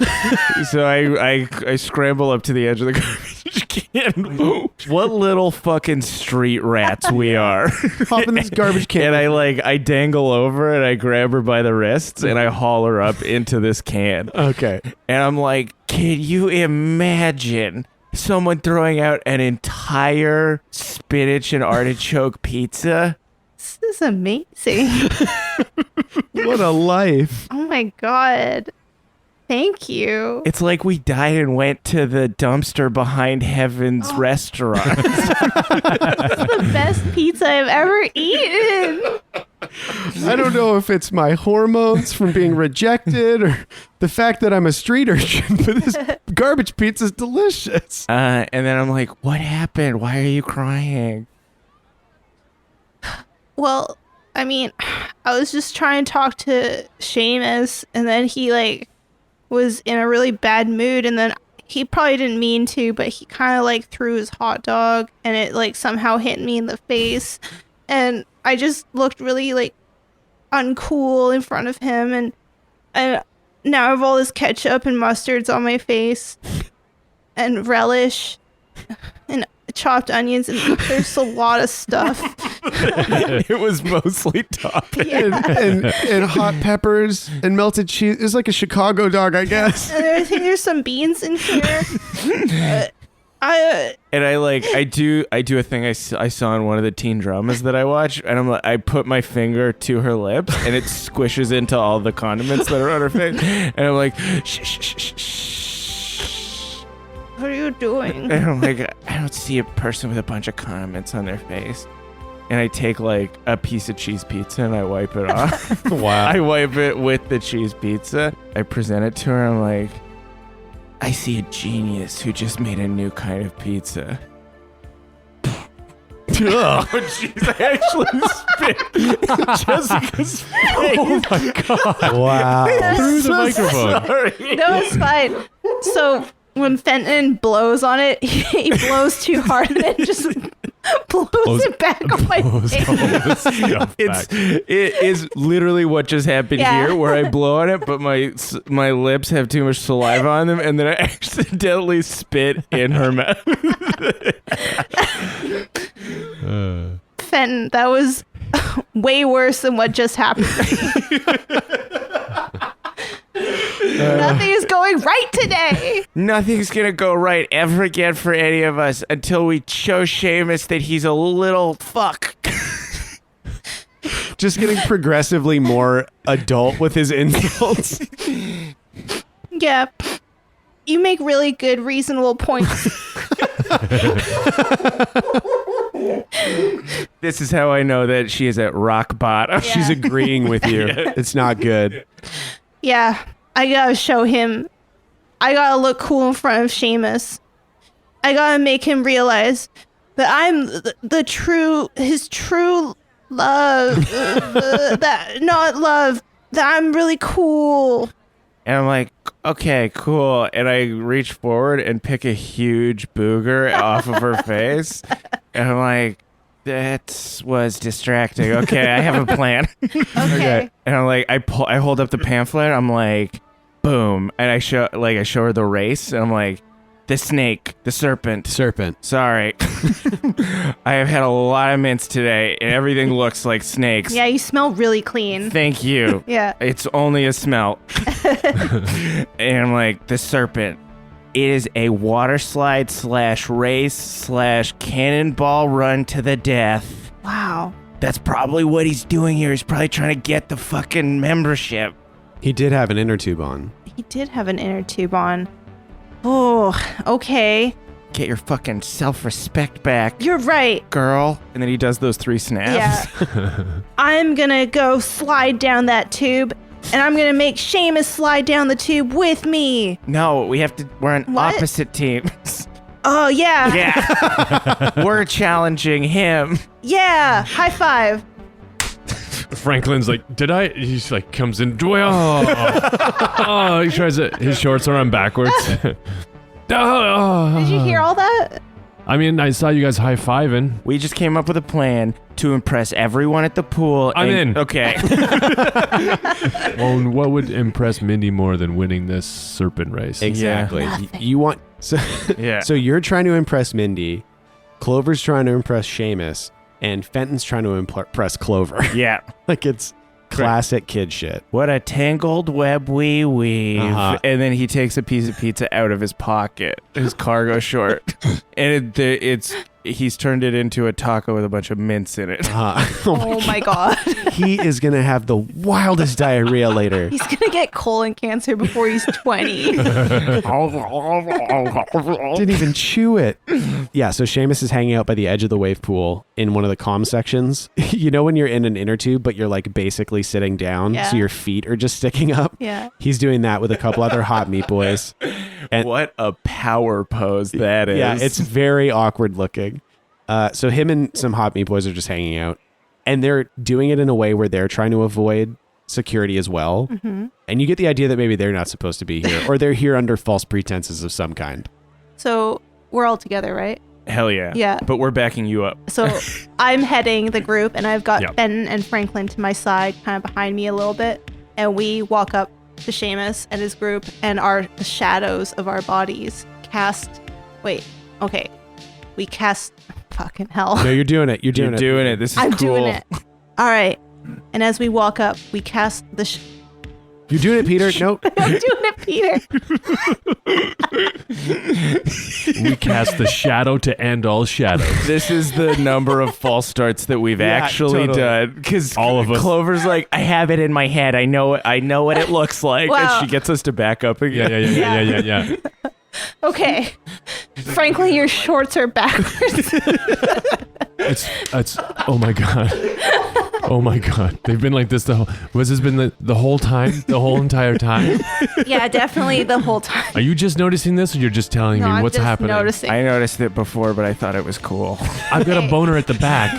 So I scramble up to the edge of the garbage can. What little fucking street rats we are. Hop in this garbage can. And I dangle over and I grab her by the wrists and I haul her up into this can. Okay. And I'm like, can you imagine someone throwing out an entire spinach and artichoke pizza? This is amazing. What a life. Oh my god. Thank you. It's like we died and went to the dumpster behind Heaven's restaurant. This is the best pizza I've ever eaten. I don't know if it's my hormones from being rejected or the fact that I'm a street urchin, but this garbage pizza's delicious. And then I'm like, what happened? Why are you crying? Well, I mean, I was just trying to talk to Seamus, and then he like was in a really bad mood, and then he probably didn't mean to, but he kind of like threw his hot dog, and it like somehow hit me in the face, and I just looked really like uncool in front of him, and now I have all this ketchup and mustards on my face, and relish, and chopped onions, and there's a lot of stuff. It was mostly topping. And hot peppers and melted cheese. It's like a Chicago dog, I guess. And I think there's some beans in here. And I do a thing I saw in one of the teen dramas that I watch, and I put my finger to her lips, and it squishes into all the condiments that are on her face, and I'm like, shh, shh, shh, shh, shh. What are you doing? And I'm like, I don't see a person with a bunch of condiments on their face. And I take like a piece of cheese pizza and I wipe it off. Wow. I wipe it with the cheese pizza. I present it to her. I'm like, I see a genius who just made a new kind of pizza. Oh, jeez, I actually spit in Jessica's face. Oh my god! Wow. Through the microphone. Sorry. No, it's fine. So when Fenton blows on it, he blows too hard and then just blows it back on my face. It is literally what just happened here, where I blow on it, but my lips have too much saliva on them, and then I accidentally spit in her mouth. Fenton, that was way worse than what just happened. Nothing is going right today. Nothing's gonna go right ever again for any of us until we show Seamus that he's a little fuck. Just getting progressively more adult with his insults. Yeah. You make really good, reasonable points. This is how I know that she is at rock bottom. Yeah. She's agreeing with you. It's not good. Yeah, I gotta show him. I gotta look cool in front of Seamus. I gotta make him realize that I'm his true love. That I'm really cool. And I'm like, okay, cool. And I reach forward and pick a huge booger off of her face. And I'm like, that was distracting. Okay, I have a plan. Okay. And I'm like, I hold up the pamphlet. I'm like, boom. And I show her the race. And I'm like, the snake, the serpent. Sorry. I have had a lot of mints today, and everything looks like snakes. Yeah, you smell really clean. Thank you. Yeah. It's only a smell. And I'm like, the serpent. It is a water slide / race / cannonball run to the death. Wow. That's probably what he's doing here. He's probably trying to get the fucking membership. He did have an inner tube on. He did have an inner tube on. Oh, okay. Get your fucking self-respect back, You're right. girl. And then he does those 3 snaps. Yeah. I'm gonna go slide down that tube, and I'm gonna make Seamus slide down the tube with me. No, we're on What? opposite teams. Oh, yeah. Yeah. We're challenging him. Yeah. High five. Franklin's like, he's like, comes in. Oh, he tries it. His shorts are on backwards. Did you hear all that? I mean, I saw you guys high-fiving. We just came up with a plan to impress everyone at the pool. I'm in. Okay. Oh, and what would impress Mindy more than winning this serpent race? Exactly. Nothing. You want so Yeah. So you're trying to impress Mindy, Clover's trying to impress Seamus, and Fenton's trying to impress Clover. Yeah. Like it's classic kid shit. What a tangled web we weave. Uh-huh. And then he takes a piece of pizza out of his pocket, his cargo short. And it's he's turned it into a taco with a bunch of mints in it. Oh my god. He is going to have the wildest diarrhea later. He's going to get colon cancer before he's 20. Didn't even chew it. Yeah, so Seamus is hanging out by the edge of the wave pool in one of the comm sections. You know when you're in an inner tube, but you're like basically sitting down, Yeah. so your feet are just sticking up? Yeah. He's doing that with a couple other hot meat boys. And What a power pose that is. yeah, it's very awkward looking. So him and some hot meat boys are just hanging out. And they're doing it in a way where they're trying to avoid security as well. Mm-hmm. And you get the idea that maybe they're not supposed to be here, or they're here under false pretenses of some kind. So we're all together, right? Hell yeah. Yeah. But we're backing you up. So I'm heading the group, and I've got Yep. Ben and Franklin to my side, kind of behind me a little bit. And we walk up to Seamus and his group, and the shadows of our bodies cast. Wait, okay. We cast. Fucking hell. No, you're doing it. You're doing You're it. doing it. This is I'm cool. doing it. All right. And as we walk up, we cast the. You're doing it, Peter. Nope. I'm doing it, Peter. We cast the shadow to end all shadows. This is the number of false starts that we've Yeah, actually totally. done. Because All of us. Clover's like, I have it in my head. I know it. I know what it looks like. Wow. And she gets us to back up again. Yeah. Okay. Franklin, your shorts are backwards. It's oh my god. Oh my god. They've been like this was this been the whole time? The whole entire time? Yeah, definitely the whole time. Are you just noticing this or you're just telling No, me I'm what's just happening? noticing. I noticed it before, but I thought it was cool. I've got a Okay. boner at the back.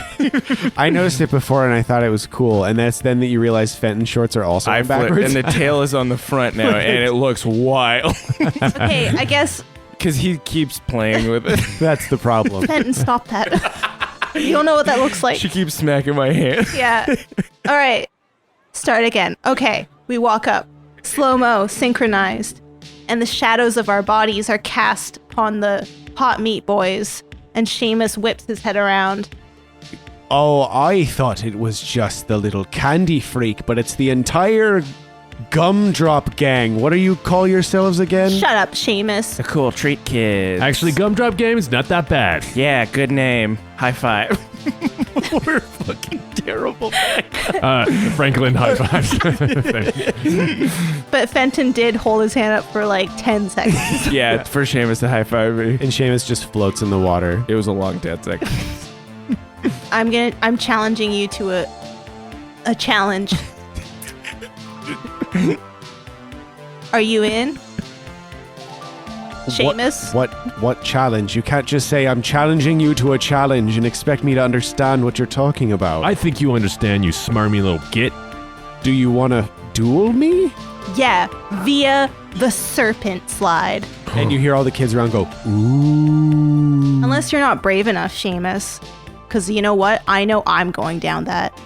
I noticed it before and I thought it was cool. And that's then that you realize Fenton's shorts are also I flipped, backwards. and the tail is on the front now, and it looks wild Okay, I guess because he keeps playing with it. That's the problem. Fenton, stop that. You don't know what that looks like. She keeps smacking my hand. Yeah. All right. Start again. Okay. We walk up. Slow-mo, synchronized. And the shadows of our bodies are cast upon the hot meat boys. And Seamus whips his head around. Oh, I thought it was just the little candy freak, but it's the entire gumdrop gang. What do you call yourselves again? Shut up, Seamus. A cool treat, kid. Actually, Gumdrop Game is not that bad. Yeah, good name. High five. We're fucking terrible. Franklin high five. But Fenton did hold his hand up for like 10 seconds. Yeah, for Seamus to high five me. And Seamus just floats in the water. It was a long 10 seconds. I'm challenging you to a challenge. Are you in? Seamus? What challenge? You can't just say I'm challenging you to a challenge and expect me to understand what you're talking about. I think you understand, you smarmy little git. Do you want to duel me? Yeah, via the serpent slide. And you hear all the kids around go, ooh. Unless you're not brave enough, Seamus. Because you know what? I know I'm going down that.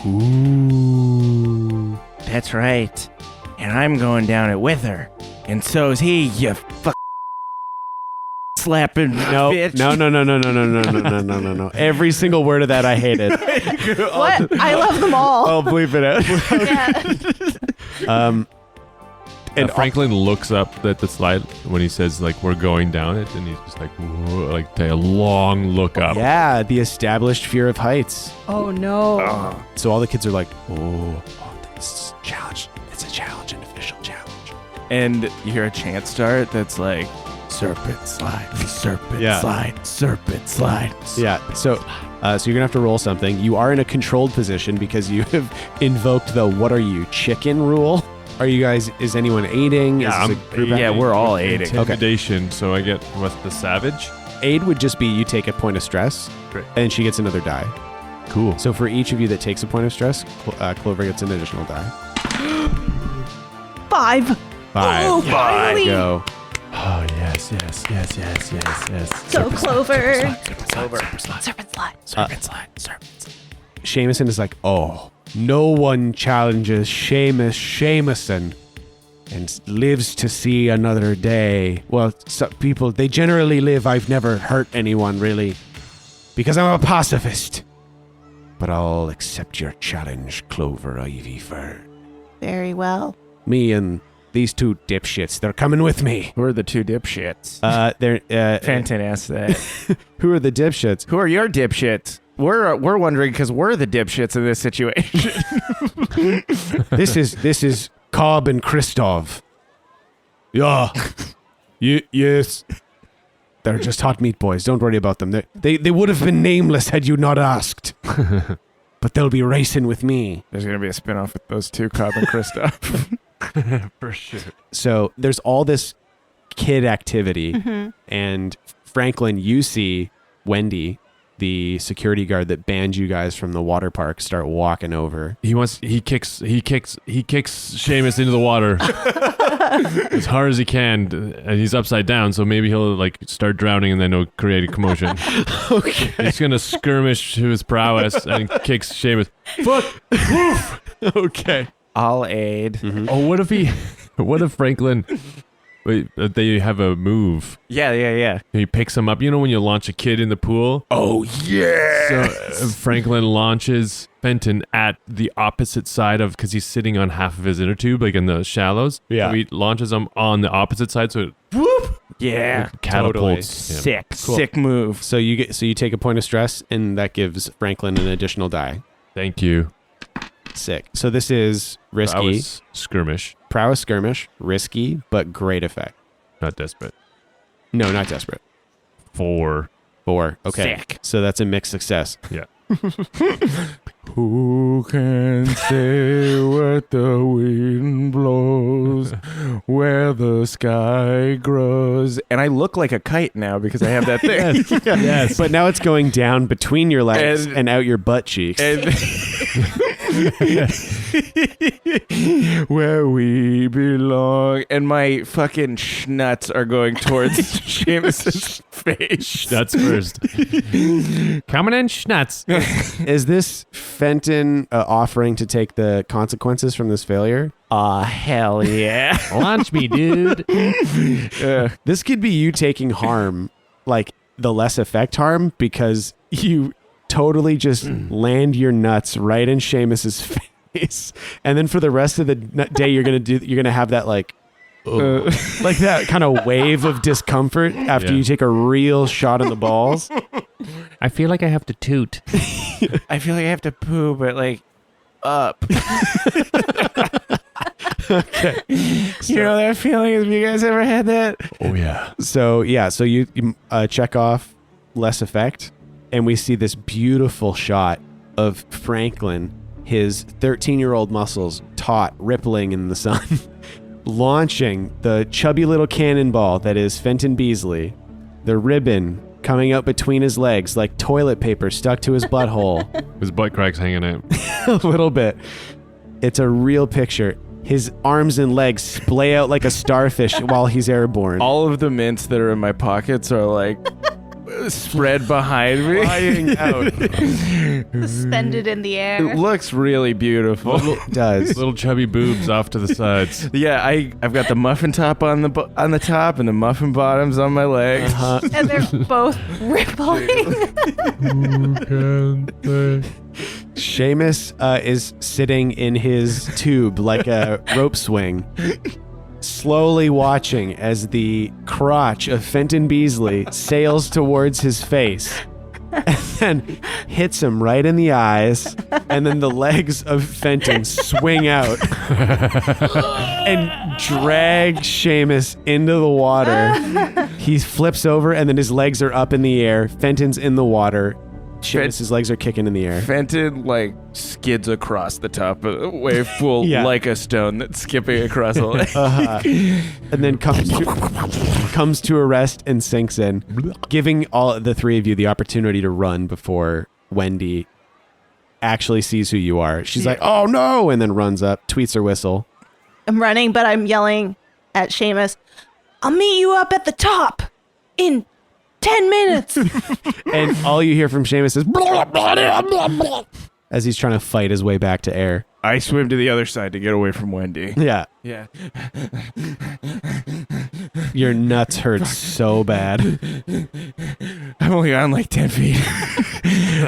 Ooh. That's right. And I'm going down it with her. And so's he, you fuck slapping No, bitch. no. Every single word of that I hated. What? I love them all. I'll bleep it out. Yeah. And Franklin looks up at the slide when he says like we're going down it, and he's just like whoa, like take a long look up. yeah, the established fear of heights. Oh no. So all the kids are like, oh, this is a challenge. It's a challenge, an official challenge. And you hear a chant start that's like, serpent slide, serpent Yeah. slide, serpent slide. Yeah. So you're gonna have to roll something. You are in a controlled position because you have invoked the "What are you, chicken?" rule. Are you guys? Is anyone aiding? Yeah, is this a group yeah, effort? we're all aiding. Intimidation. So I get what's the savage? Aid would just be you take a point of stress, Great. and she gets another die. Cool. So for each of you that takes a point of stress, Clover gets an additional die. 5. 5. Oh, finally. Go. Oh yes. Go, Clover. Serpent slide. Serpent slide. Serpent slide. Seamuson is like, oh, no one challenges Seamuson and lives to see another day. Well, some people, they generally live. I've never hurt anyone, really, because I'm a pacifist. But I'll accept your challenge, Clover Ivy Fern. Very well. Me and These two dipshits, they're coming with me. Who are the two dipshits? They're Fenton asked that. Who are the dipshits? Who are your dipshits? We're wondering because we're the dipshits in this situation. This is Cobb and Christov. Yeah. Yes. They're just hot meat boys. Don't worry about them. They would have been nameless had you not asked. But they'll be racing with me. There's gonna be a spinoff with those two, Cobb and Kristoff. For sure. So there's all this kid activity, Mhm. and Franklin, you see Wendy, the security guard that banned you guys from the water park, start walking over. He kicks Seamus into the water as hard as he can, and he's upside down, so maybe he'll like start drowning and then he'll create a commotion. Okay. He's gonna skirmish to his prowess and kicks Seamus. Fuck! Woof! Okay. I'll aid. Mm-hmm. Oh, what if Franklin? Wait, they have a move. Yeah. He picks him up. You know when you launch a kid in the pool? Oh, yeah. So Franklin launches Fenton at the opposite side of, because he's sitting on half of his inner tube, like in the shallows. Yeah. So he launches him on the opposite side, so it Yeah. catapults him. Sick. Cool. Sick move. So you take a point of stress, and that gives Franklin an additional die. Thank you. Sick. So this is risky. Prowess skirmish, Prowess skirmish, risky, but great effect. not desperate. No, not desperate. 4. 4. Okay. Sick. So that's a mixed success. Yeah. Who can say what the wind blows, where the sky grows? And I look like a kite now because I have that thing. Yes. But now it's going down between your legs and out your butt cheeks. Where we belong. And my fucking schnuts are going towards Seamus's face. That's first. Coming in, schnutz. Is this Fenton offering to take the consequences from this failure? Hell yeah. Launch me, dude. This could be you taking harm, like the less effect harm, because you totally just land your nuts right in Seamus's face, and then for the rest of the day you're gonna have that like that kind of wave of discomfort after you take a real shot in the balls. I feel like I have to toot. I feel like I have to poo, but like up. Okay. You know that feeling? Have you guys ever had that? Oh yeah. So you check off less effect, and we see this beautiful shot of Franklin, his 13-year-old muscles taut, rippling in the sun, launching the chubby little cannonball that is Fenton Beasley, the ribbon coming out between his legs like toilet paper stuck to his butthole. His butt crack's hanging out. A little bit. It's a real picture. His arms and legs splay out like a starfish while he's airborne. All of the mints that are in my pockets are like spread behind me. Flying out. Suspended in the air. It looks really beautiful. It does. Little chubby boobs off to the sides. Yeah, I've got the muffin top on the top and the muffin bottoms on my legs. And they're both rippling. Seamus is sitting in his tube like a rope swing, slowly watching as the crotch of Fenton Beasley sails towards his face and then hits him right in the eyes, and then the legs of Fenton swing out and drag Seamus into the water. He flips over, and then his legs are up in the air. Fenton's in the water. Seamus's legs are kicking in the air. Fenton like skids across the top of the wave pool like a stone that's skipping across a lake. And then comes to a rest and sinks in, giving all the three of you the opportunity to run before Wendy actually sees who you are. She's like, "Oh no!" and then runs up, tweets her whistle. I'm running, but I'm yelling at Seamus, I'll meet you up at the top in 10 minutes. And all you hear from Seamus is blah, blah, blah, blah, blah, as he's trying to fight his way back to air. I swim to the other side to get away from Wendy. Yeah. Yeah. Your nuts hurt so bad. I'm only on like 10 feet.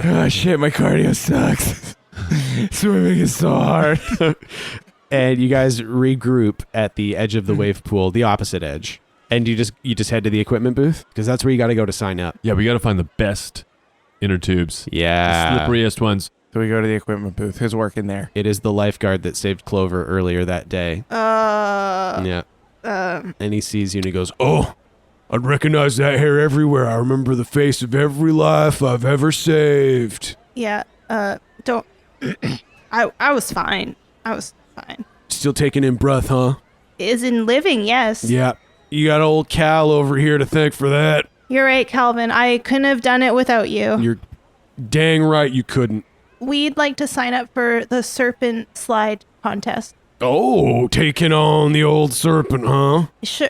Oh shit, my cardio sucks. Swimming is so hard. And you guys regroup at the edge of the wave pool, the opposite edge. And you just head to the equipment booth because that's where you got to go to sign up. Yeah, we got to find the best inner tubes. Yeah. The slipperiest ones. So we go to the equipment booth. Who's working there? It is the lifeguard that saved Clover earlier that day. Yeah. And he sees you and he goes, Oh, I'd recognize that hair everywhere. I remember the face of every life I've ever saved. Yeah, don't. I was fine. I was fine. Still taking in breath, huh? Is in living, yes. Yeah. You got old Cal over here to thank for that. You're right, Calvin. I couldn't have done it without you. You're dang right you couldn't. We'd like to sign up for the serpent slide contest. Oh, taking on the old serpent, huh? Sure.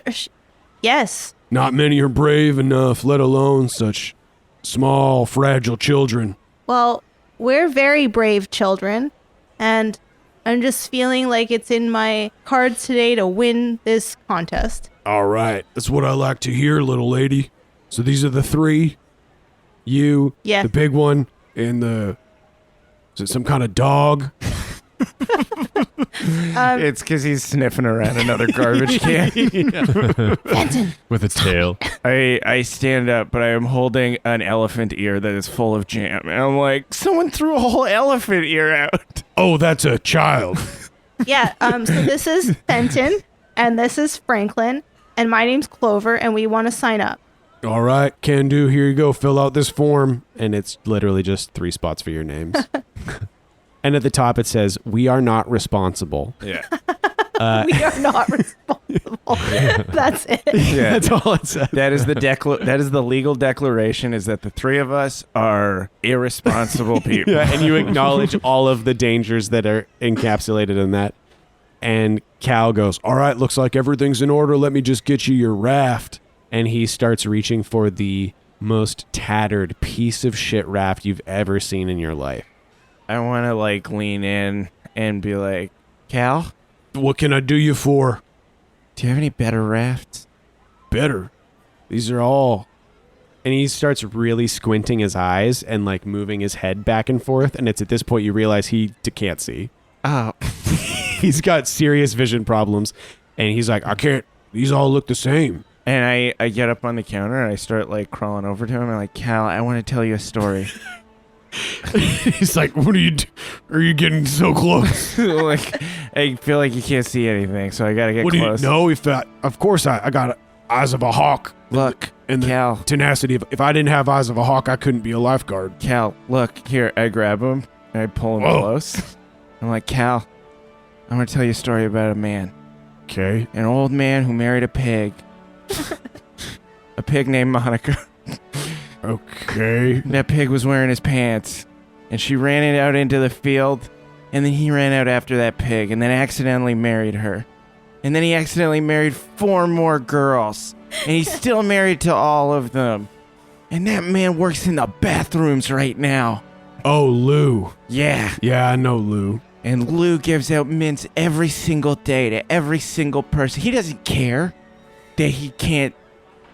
Yes. Not many are brave enough, let alone such small, fragile children. Well, we're very brave children, and I'm just feeling like it's in my cards today to win this contest. All right, that's what I like to hear, little lady. So these are the three. You, Yeah. the big one, and the... Is it some kind of dog? It's because he's sniffing around another garbage can. With a tail. I stand up, but I am holding an elephant ear that is full of jam. And I'm like, someone threw a whole elephant ear out. Oh, that's a child. Yeah, so this is Fenton, and this is Franklin, and my name's Clover, and we want to sign up. All right, can do. Here you go. Fill out this form. and it's literally just 3 spots for your names. And at the top it says, "We are not responsible." Yeah. We are not responsible. That's it. Yeah. That's all it says. That is the legal declaration, is that the three of us are irresponsible people. Yeah, and you acknowledge all of the dangers that are encapsulated in that. And Cal goes, "All right, looks like everything's in order. Let me just get you your raft." And he starts reaching for the most tattered piece of shit raft you've ever seen in your life. I want to like lean in and be like, Cal, What can I do you for? do you have any better rafts? Better. These are all... And he starts really squinting his eyes and like moving his head back and forth. And it's at this point you realize he can't see. Oh, He's got serious vision problems. And he's like, I can't. These all look the same. and I get up on the counter and I start like crawling over to him. I'm like, Cal, I want to tell you a story. He's like, what are you are you getting so close? Like, I feel like you can't see anything, so I gotta get What do you close. know? Of course I got eyes of a hawk. Look, And the Cal, tenacity of, if I didn't have eyes of a hawk, I couldn't be a lifeguard. Cal, look here. I grab him and I pull him Whoa. close. I'm like, Cal, I'm gonna tell you a story about a man, Okay. an old man who married a pig, a pig named Monica. Okay. That pig was wearing his pants, and she ran it out into the field, and then he ran out after that pig, and then accidentally married her. And then he accidentally married 4 more girls, and he's still married to all of them. And that man works in the bathrooms right now. Oh, Lou. Yeah. Yeah, I know Lou. And Lou gives out mints every single day to every single person. He doesn't care that he can't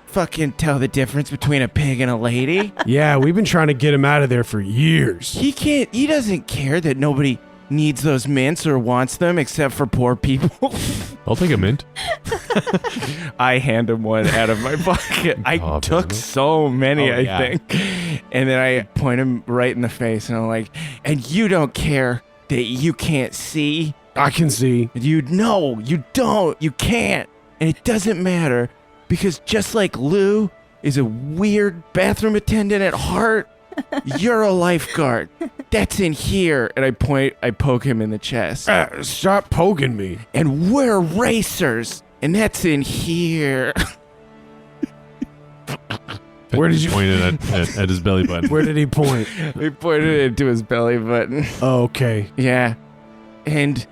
fucking tell the difference between a pig and a lady. Yeah, we've been trying to get him out of there for years. He doesn't care that nobody needs those mints or wants them except for poor people. I'll take a mint. I hand him one out of my pocket. I Oh, took man. so many, Oh, I yeah. think. And then I point him right in the face and I'm like, and you don't care that you can't see? I can see. You don't. You can't. And it doesn't matter because just like Lou is a weird bathroom attendant at heart, you're a lifeguard. That's in here. And I poke him in the chest. Stop poking me. And we're racers. And that's in here. Where did you- point it at his belly button? Where did he point? We pointed it into his belly button. Oh, okay. Yeah. And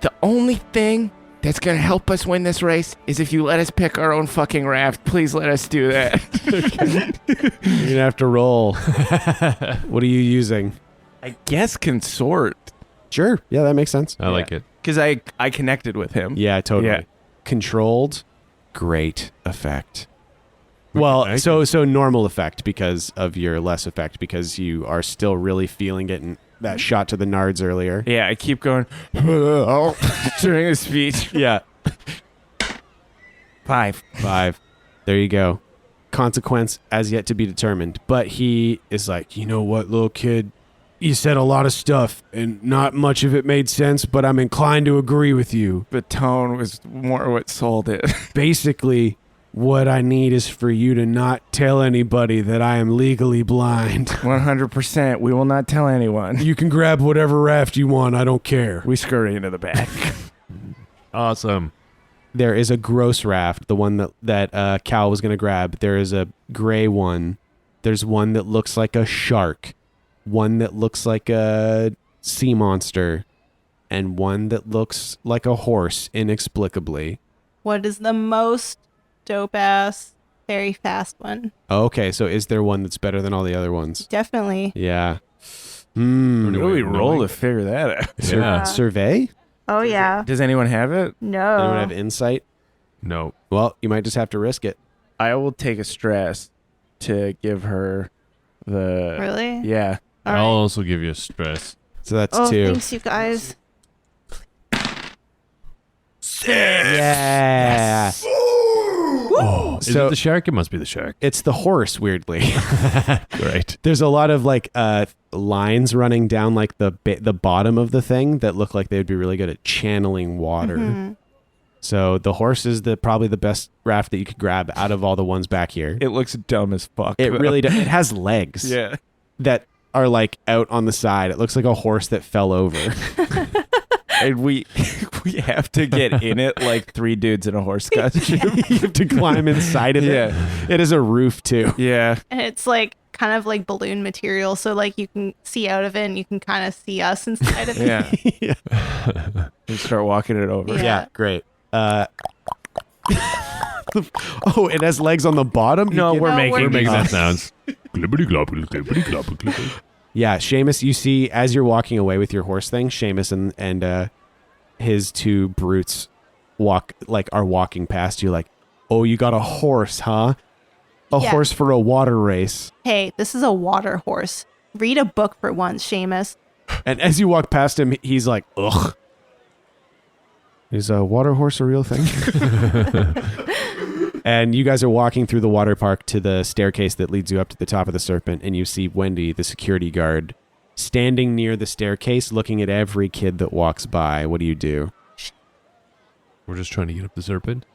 the only thing that's going to help us win this race is if you let us pick our own fucking raft. Please let us do that. You're going to have to roll. What are you using? I guess consort. Sure. Yeah, that makes sense. I like it. Because I connected with him. Yeah, totally. Yeah. Controlled, great effect. Well, Okay. so normal effect because of your less effect because you are still really feeling it and that shot to the nards earlier. Yeah, I keep going during the speech. Yeah. 5. 5. There you go. Consequence as yet to be determined. But he is like, you know what, little kid? You said a lot of stuff, and not much of it made sense, but I'm inclined to agree with you. The tone was more what sold it. Basically, what I need is for you to not tell anybody that I am legally blind. 100%. We will not tell anyone. You can grab whatever raft you want. I don't care. We scurry into the back. Awesome. There is a gross raft, the one that Cal was going to grab. There is a gray one. There's one that looks like a shark. One that looks like a sea monster. And one that looks like a horse, inexplicably. What is the most dope ass, very fast one? Okay, so is there one that's better than all the other ones? Definitely. Yeah. What do we roll to figure that out? Yeah. Survey? Oh yeah. Does anyone have it? No. Anyone have insight? No. Well, you might just have to risk it. I will take a stress to give her the... Really? Yeah. All I'll right. also give you a stress. So that's Oh, 2. thanks you guys. Yeah. Oh, is So- it the shark? It must be the shark. It's the horse, weirdly. Great. There's a lot of like lines running down like the bottom of the thing that look like they would be really good at channeling water. Mhm. So the horse is probably the best raft that you could grab out of all the ones back here. It looks dumb as fuck. It really does. It has legs Yeah. that are like out on the side. It looks like a horse that fell over. And we have to get in it like 3 dudes in a horse costume. You have to climb inside of it. Yeah. It is a roof too. Yeah. And it's like kind of like balloon material, so like you can see out of it and you can kind of see us inside of it. Yeah. We start walking it over. Yeah. Yeah, great. Oh, it has legs on the bottom? No, You we're No, making We're making Oh. that sounds. Clippity cloppity, clippity cloppity, clippity. Yeah, Seamus, you see as you're walking away with your horse thing, Seamus and his 2 brutes are walking past you like, oh, you got a horse, huh? A Yeah. horse for a water race. Hey, this is a water horse. Read a book for once, Seamus. And as you walk past him, he's like, ugh. Is a water horse a real thing? And you guys are walking through the water park to the staircase that leads you up to the top of the Serpent, and you see Wendy, the security guard, standing near the staircase looking at every kid that walks by. What do you do? We're just trying to get up the serpent.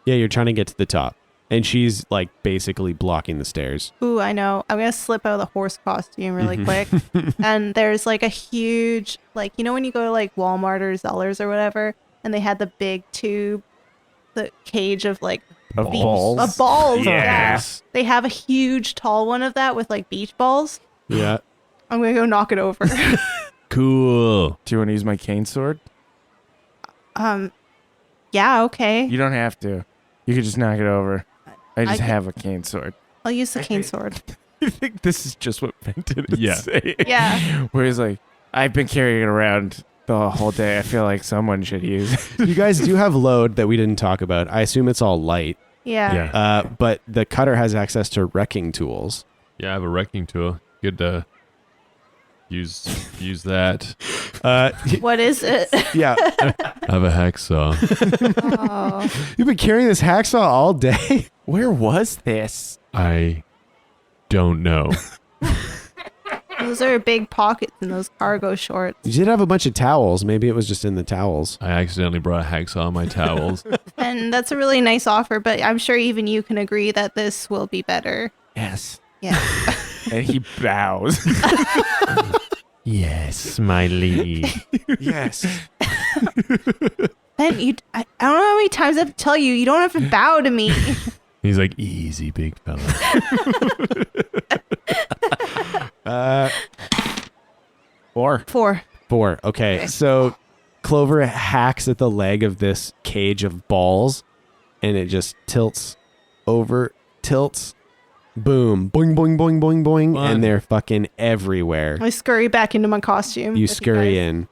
Yeah, you're trying to get to the top. And she's like basically blocking the stairs. Ooh, I know. I'm gonna slip out of the horse costume really quick. And there's like a huge, like, you know when you go to like Walmart or Zellers or whatever, and they had the big tube, the cage of like Of beach- balls. Of balls. Yeah. Yes. They have a huge tall one of that with like beach balls. Yeah. I'm gonna go knock it over. Cool. Do you want to use my cane sword? Yeah, okay. You don't have to. You could just knock it over. I just I- have a cane sword. I'll use the cane sword. I think this is just what Benton is Yeah. saying. Yeah. Where he's like, I've been carrying it around the whole day. I feel like someone should use it. You guys do have load that we didn't talk about. I assume it's all light. Yeah. Yeah. But the cutter has access to wrecking tools. Yeah, I have a wrecking tool. Good to use that. What is it? Yeah. I have a hacksaw. Oh. You've been carrying this hacksaw all day? Where was this? I don't know. Those are big pockets in those cargo shorts. You did have a bunch of towels. Maybe it was just in the towels. I accidentally brought a hacksaw on my towels. And that's a really nice offer, but I'm sure even you can agree that this will be better. Yes. Yeah. And he bows. Yes, my lady. Yes. Ben, I don't know how many times I have to tell you, you don't have to bow to me. He's like, easy, big fella. 4. 4. 4. Okay. So Clover hacks at the leg of this cage of balls and it just tilts over, tilts, boom, boing, boing, boing, boing, boing. Fun. And they're fucking everywhere. I scurry back into my costume. You with scurry guys. in.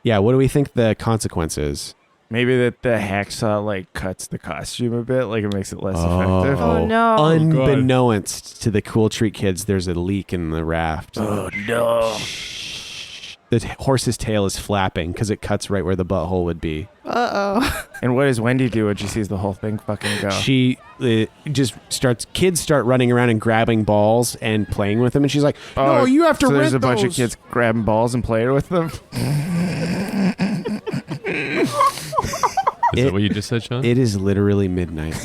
Yeah. What do we think the consequence is? Maybe that the hacksaw like cuts the costume a bit, like it makes it less effective. Oh, no. Unbeknownst to the Cool Treat kids, there's a leak in the raft. Oh no. The horse's tail is flapping because it cuts right where the butthole would be. Uh-oh. And what does Wendy do when she sees the whole thing fucking go? She kids start running around and grabbing balls and playing with them. And she's like, no, you have to so rent there's a bunch of those." kids grabbing balls and playing with them. Is that what you just said, Sean? It is literally midnight.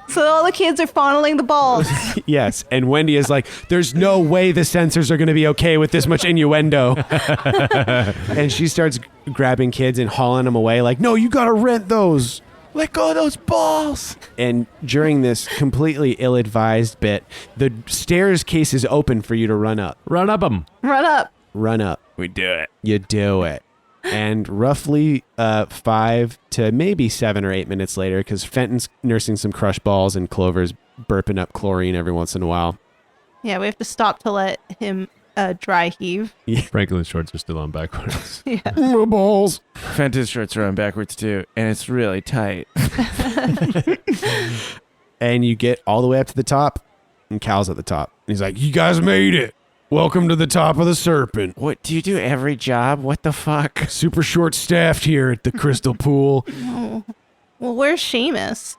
So all the kids are fondling the balls. Yes. And Wendy is like, there's no way the censors are going to be okay with this much innuendo. And she starts grabbing kids and hauling them away like, no, you got to rent those. Let go of those balls. And during this completely ill-advised bit, the stairs case is open for you to run up. Run up them. Run up. Run up. We do it. You do it. And roughly 5 to maybe 7 or 8 minutes later, because Fenton's nursing some crush balls and Clover's burping up chlorine every once in a while. Yeah, we have to stop to let him dry heave. Franklin's shorts are still on backwards. Yeah. My balls. Fenton's shirts are on backwards too, and it's really tight. And you get all the way up to the top, and Cal's at the top. He's like, you guys made it. Welcome to the top of the Serpent. What, do you do every job? What the fuck? Super short-staffed here at the Crystal Pool. Oh. Well, where's Seamus?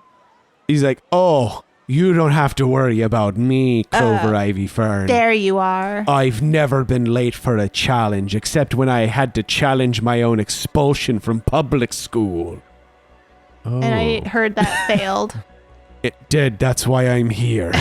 He's like, oh, you don't have to worry about me, Clover Ivy Fern. There you are. I've never been late for a challenge, except when I had to challenge my own expulsion from public school. Oh. And I heard that failed. It did. That's why I'm here.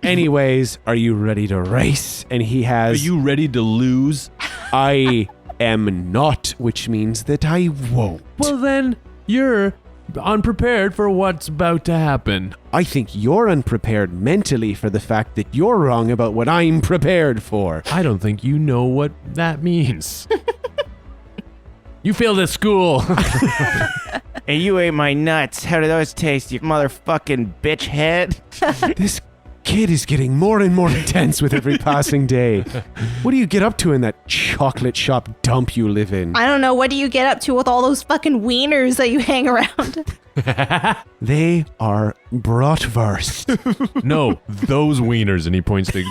Anyways, are you ready to race? And he has... Are you ready to lose? I am not, which means that I won't. Well, then you're unprepared for what's about to happen. I think you're unprepared mentally for the fact that you're wrong about what I'm prepared for. I don't think you know what that means. You failed at school. And you ate my nuts. How do those taste, you motherfucking bitch head? This kid is getting more and more intense with every passing day. What do you get up to in that chocolate shop dump you live in? I don't know. What do you get up to with all those fucking wieners that you hang around? They are bratwurst. No, those wieners. And he points to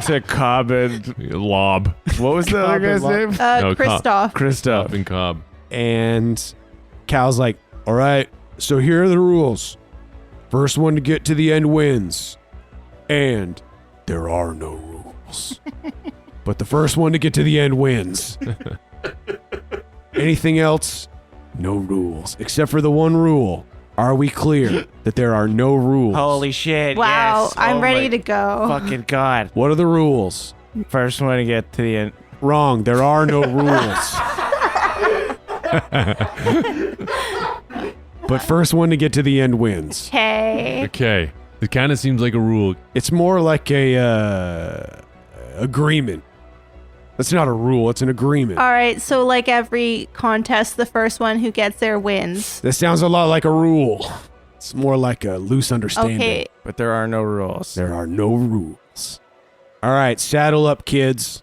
To Cobb and... Lob. What was the other guy's name? No, Christoph. Christoph. Up and Cobb. And Cal's like, All right, so here are the rules. First one to get to the end wins. And there are no rules. But the first one to get to the end wins. Anything else? No rules. Except for the one rule. Are we clear that there are no rules? Holy shit, Wow, yes. I'm Oh ready my to go. fucking God. What are the rules? First one to get to the end. wrong. There are no rules. But first one to get to the end wins. Okay. Okay. It kind of seems like a rule. It's more like a agreement. That's not a rule, it's an agreement. All right. So, like every contest, the first one who gets there wins. That sounds a lot like a rule. It's more like a loose understanding. Okay. But there are no rules. There are no rules. All right, saddle up, kids.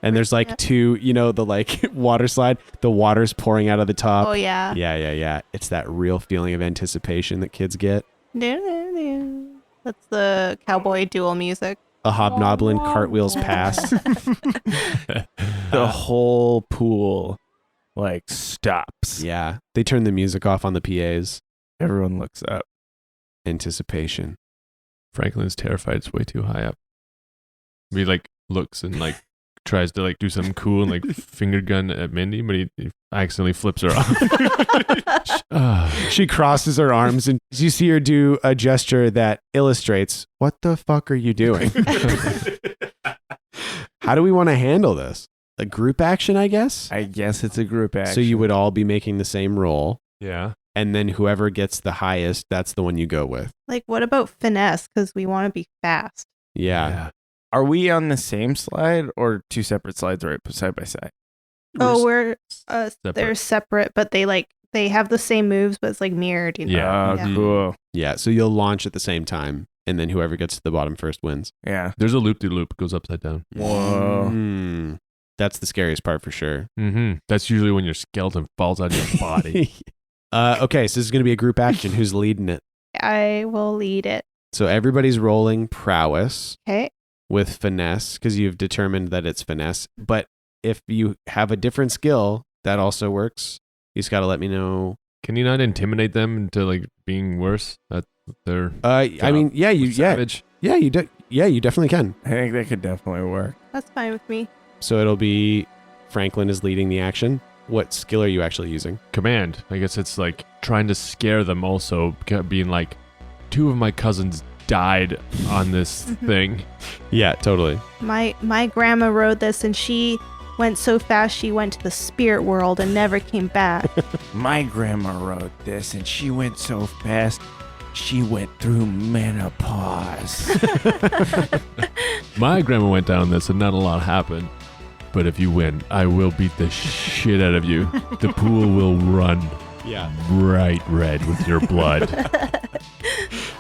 And there's like two, you know, the like water slide. The water's pouring out of the top. Oh, yeah. Yeah. It's that real feeling of anticipation that kids get. That's the cowboy duel music. A hobnoblin cartwheels past. The whole pool, like, stops. Yeah. They turn the music off on the PAs. Everyone looks up. Anticipation. Franklin's terrified. It's way too high up. He like looks and like tries to like do something cool and like finger gun at Mindy, but he accidentally flips her off. She crosses her arms and you see her do a gesture that illustrates, what the fuck are you doing? How do we want to handle this? A group action, I guess? I guess it's a group action. So you would all be making the same roll, Yeah. and then whoever gets the highest, that's the one you go with. Like, what about finesse? Because we want to be fast. Yeah. Are we on the same slide or two separate slides right side by side? We're separate. they're separate, but they have the same moves, but it's like mirrored. You know? Yeah. Oh, Yeah. cool. Yeah, so you'll launch at the same time, and then whoever gets to the bottom first wins. Yeah. There's a loop-de-loop. It goes upside down. Whoa. Mm. That's the scariest part for sure. Mm-hmm. That's usually when your skeleton falls out of your body. Okay, so this is going to be a group action. Who's leading it? I will lead it. So everybody's rolling prowess. Okay. with finesse because you've determined that it's finesse. But if you have a different skill, that also works. You just got to let me know. Can you not intimidate them into like being worse at their I mean, savage? you definitely can. I think that could definitely work. That's fine with me. So it'll be Franklin is leading the action. What skill are you actually using? Command. I guess it's like trying to scare them also, being like, 2 of my cousins died on this thing. Yeah, totally. My grandma rode this and she went so fast she went to the spirit world and never came back. My grandma rode this and she went so fast she went through menopause. My grandma went down this and not a lot happened. But if you win, I will beat the shit out of you. The pool will run bright red with your blood.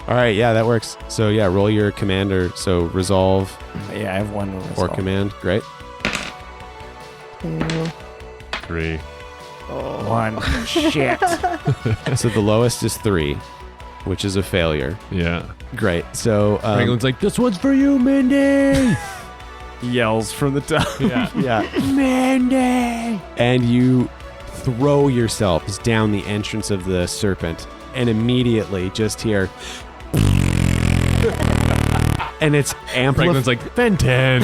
All right, yeah, that works. So yeah, roll your commander. So resolve Yeah, I have one resolve. or command. Great. 2. 3. 1. Shit. So the lowest is 3, which is a failure. Yeah. Great. So Franklin's like, this one's for you, Mindy. Yells from the top. Yeah. yeah, Mandy, and you throw yourselves down the entrance of the serpent, and immediately just hear, and it's amplified. Franklin's like, Fenton.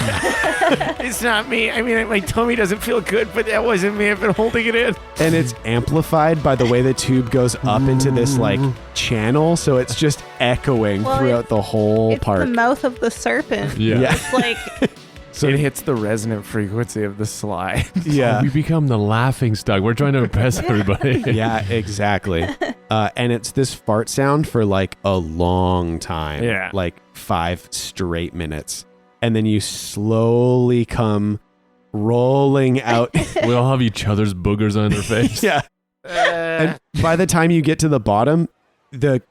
It's not me. I mean, my tummy doesn't feel good, but that wasn't me. I've been holding it in. And it's amplified by the way the tube goes up into this like channel, so it's just echoing Well, throughout the whole It's park. the mouth of the serpent. Yeah. It's like, So it hits the resonant frequency of the slide. Yeah. We become the laughing stock. We're trying to impress everybody. Yeah, exactly. And it's this fart sound for like a long time. Yeah. Like 5 straight minutes. And then you slowly come rolling out. We all have each other's boogers on their face. Yeah. And by the time you get to the bottom, the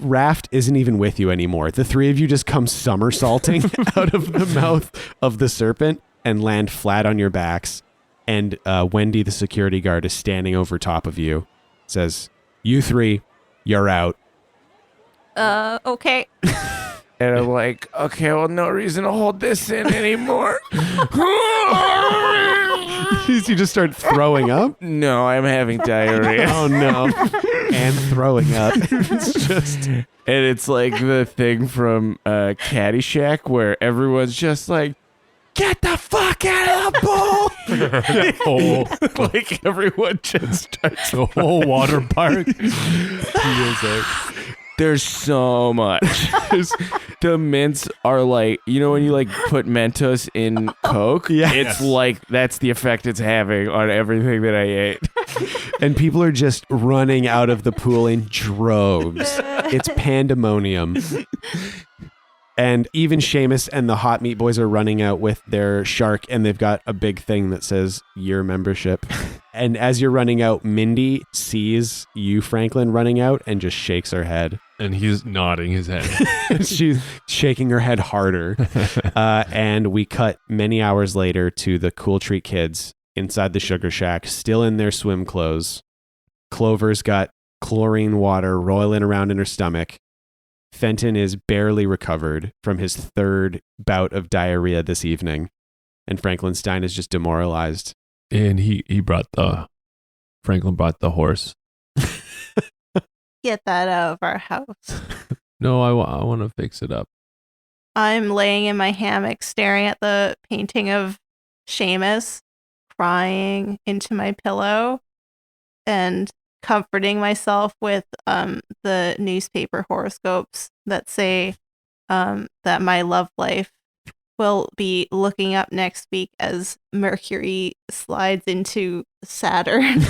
raft isn't even with you anymore. The 3 of you just come somersaulting out of the mouth of the serpent and land flat on your backs. And Wendy, the security guard, is standing over top of you. Says, "You 3, you're out." okay. And I'm like, okay, well, no reason to hold this in anymore. You just start throwing up. No, I'm having diarrhea. Oh no. And throwing up. It's just And it's like the thing from Caddyshack where everyone's just like, get the fuck out of the pool. Like everyone just starts. The whole water park. There's so much. The mints are like, you know when you like put Mentos in Coke? Yeah. It's like, that's the effect it's having on everything that I ate. and people are just running out of the pool in droves. It's pandemonium. And even Seamus and the Hot Meat Boys are running out with their shark, and they've got a big thing that says year membership. And as you're running out, Mindy sees you, Franklin, running out and just shakes her head. And he's nodding his head. She's shaking her head harder. And we cut many hours later to the Cool Treat kids inside the Sugar Shack, still in their swim clothes. Clover's got chlorine water roiling around in her stomach. Fenton is barely recovered from his 3rd bout of diarrhea this evening. And Franklin Stein is just demoralized. And Franklin brought the horse. Get that out of our house. No, I want to fix it up. I'm laying in my hammock staring at the painting of Seamus, crying into my pillow and comforting myself with the newspaper horoscopes that say that my love life will be looking up next week as Mercury slides into Saturn.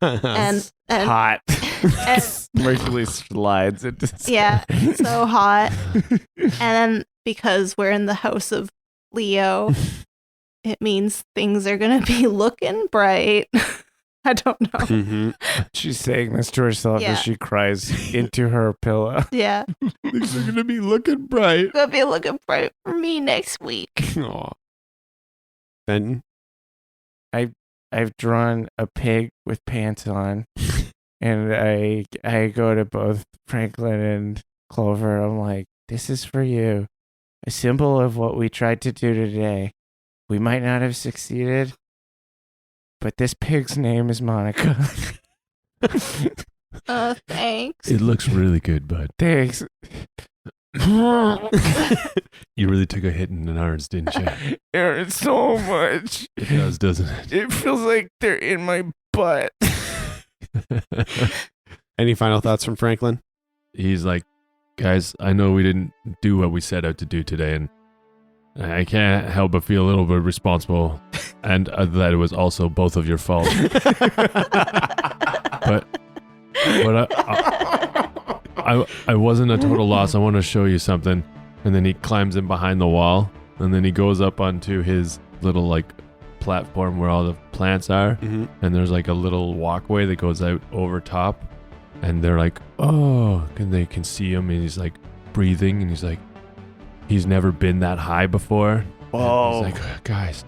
and Hot. and Mercury slides into. yeah, so hot. And then because we're in the house of Leo, it means things are gonna be looking bright. I don't know. Mm-hmm. She's saying this to herself Yeah. as she cries into her pillow. Yeah, Things are going to be looking bright. gonna be looking bright for me next week. Aw. Fenton? I've drawn a pig with pants on, and I go to both Franklin and Clover. I'm like, this is for you. a symbol of what we tried to do today. We might not have succeeded, but this pig's name is Monica. Thanks. It looks really good, bud. Thanks. You really took a hit in the nards, didn't you? It hurts so much. It does, doesn't it? It feels like they're in my butt. Any final thoughts from Franklin? He's like, guys, I know we didn't do what we set out to do today, and I can't help but feel a little bit responsible, and that it was also both of your fault. But I wasn't a total loss. I want to show you something. And then he climbs in behind the wall, and then he goes up onto his little like platform where all the plants are, Mm-hmm. and there's like a little walkway that goes out over top, and they're like, oh, and they can see him, and he's like breathing, and he's like, he's never been that high before. Whoa. He's like, guys.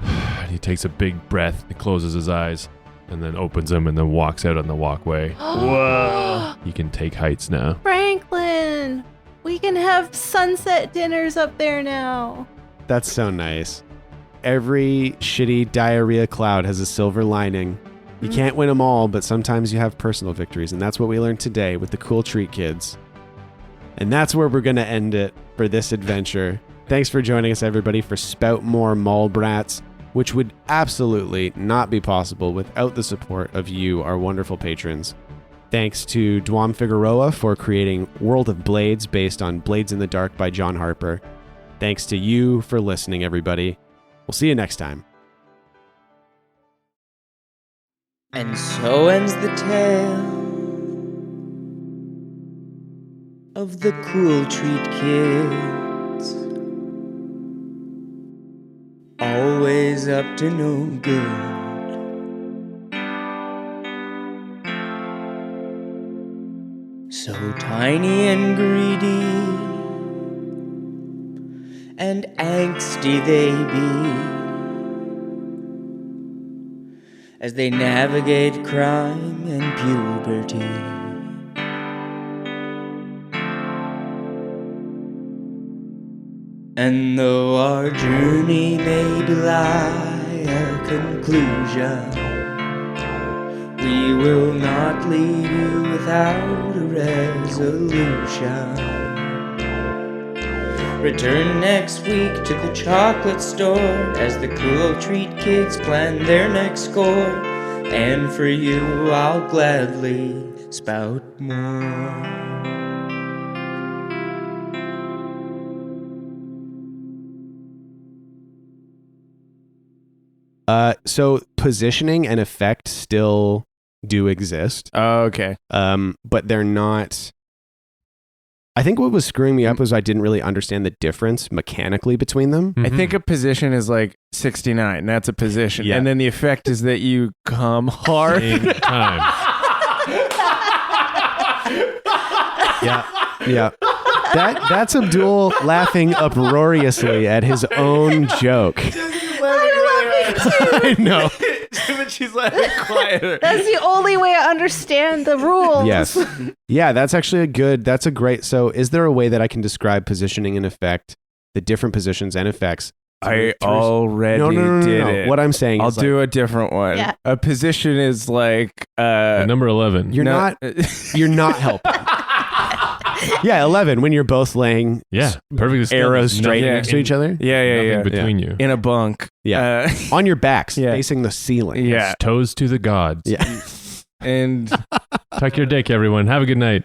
And he takes a big breath, and closes his eyes, and then opens them, and then walks out on the walkway. Whoa. He can take heights now. Franklin, we can have sunset dinners up there now. That's so nice. Every shitty diarrhea cloud has a silver lining. You can't win them all, but sometimes you have personal victories, and that's what we learned today with the Cool Treat Kids. And that's where we're going to end it for this adventure. Thanks for joining us, everybody, for Spout More Mall Brats, which would absolutely not be possible without the support of you, our wonderful patrons. Thanks to Dwam Figueroa for creating World of Blades based on Blades in the Dark by John Harper. Thanks to you for listening, everybody. We'll see you next time. And so ends the tale of the Cool Treat Kids. Always up to no good. So tiny and greedy and angsty they be as they navigate crime and puberty. And though our journey may belie our conclusion, we will not leave you without a resolution. Return next week to the chocolate store as the Cool Treat Kids plan their next score. And for you, I'll gladly spout more. So positioning and effect still do exist, Oh, okay. but they're not. I think what was screwing me up was I didn't really understand the difference mechanically between them. I think a position is like 69. That's a position. Yeah. And then the effect is that you come hard. Same time. Yeah. That's Abdul laughing uproariously at his own joke. I know. But she's laughing quieter. That's the only way I understand the rules. Yes. Yeah, that's actually that's a great. So is there a way that I can describe positioning and effect, the different positions and effects? I already did No. it. What I'm saying I'll is do a different one. Yeah. A position is like Number 11. you're not helping. Yeah, 11 when you're both laying Yeah, perfectly still. arrows straight Yeah. next to each other. Yeah. Nothing between you. In a bunk. Yeah. On your backs, Yeah. facing the ceiling. Yeah. Toes to the gods. Yeah. And Tuck your dick, everyone. Have a good night.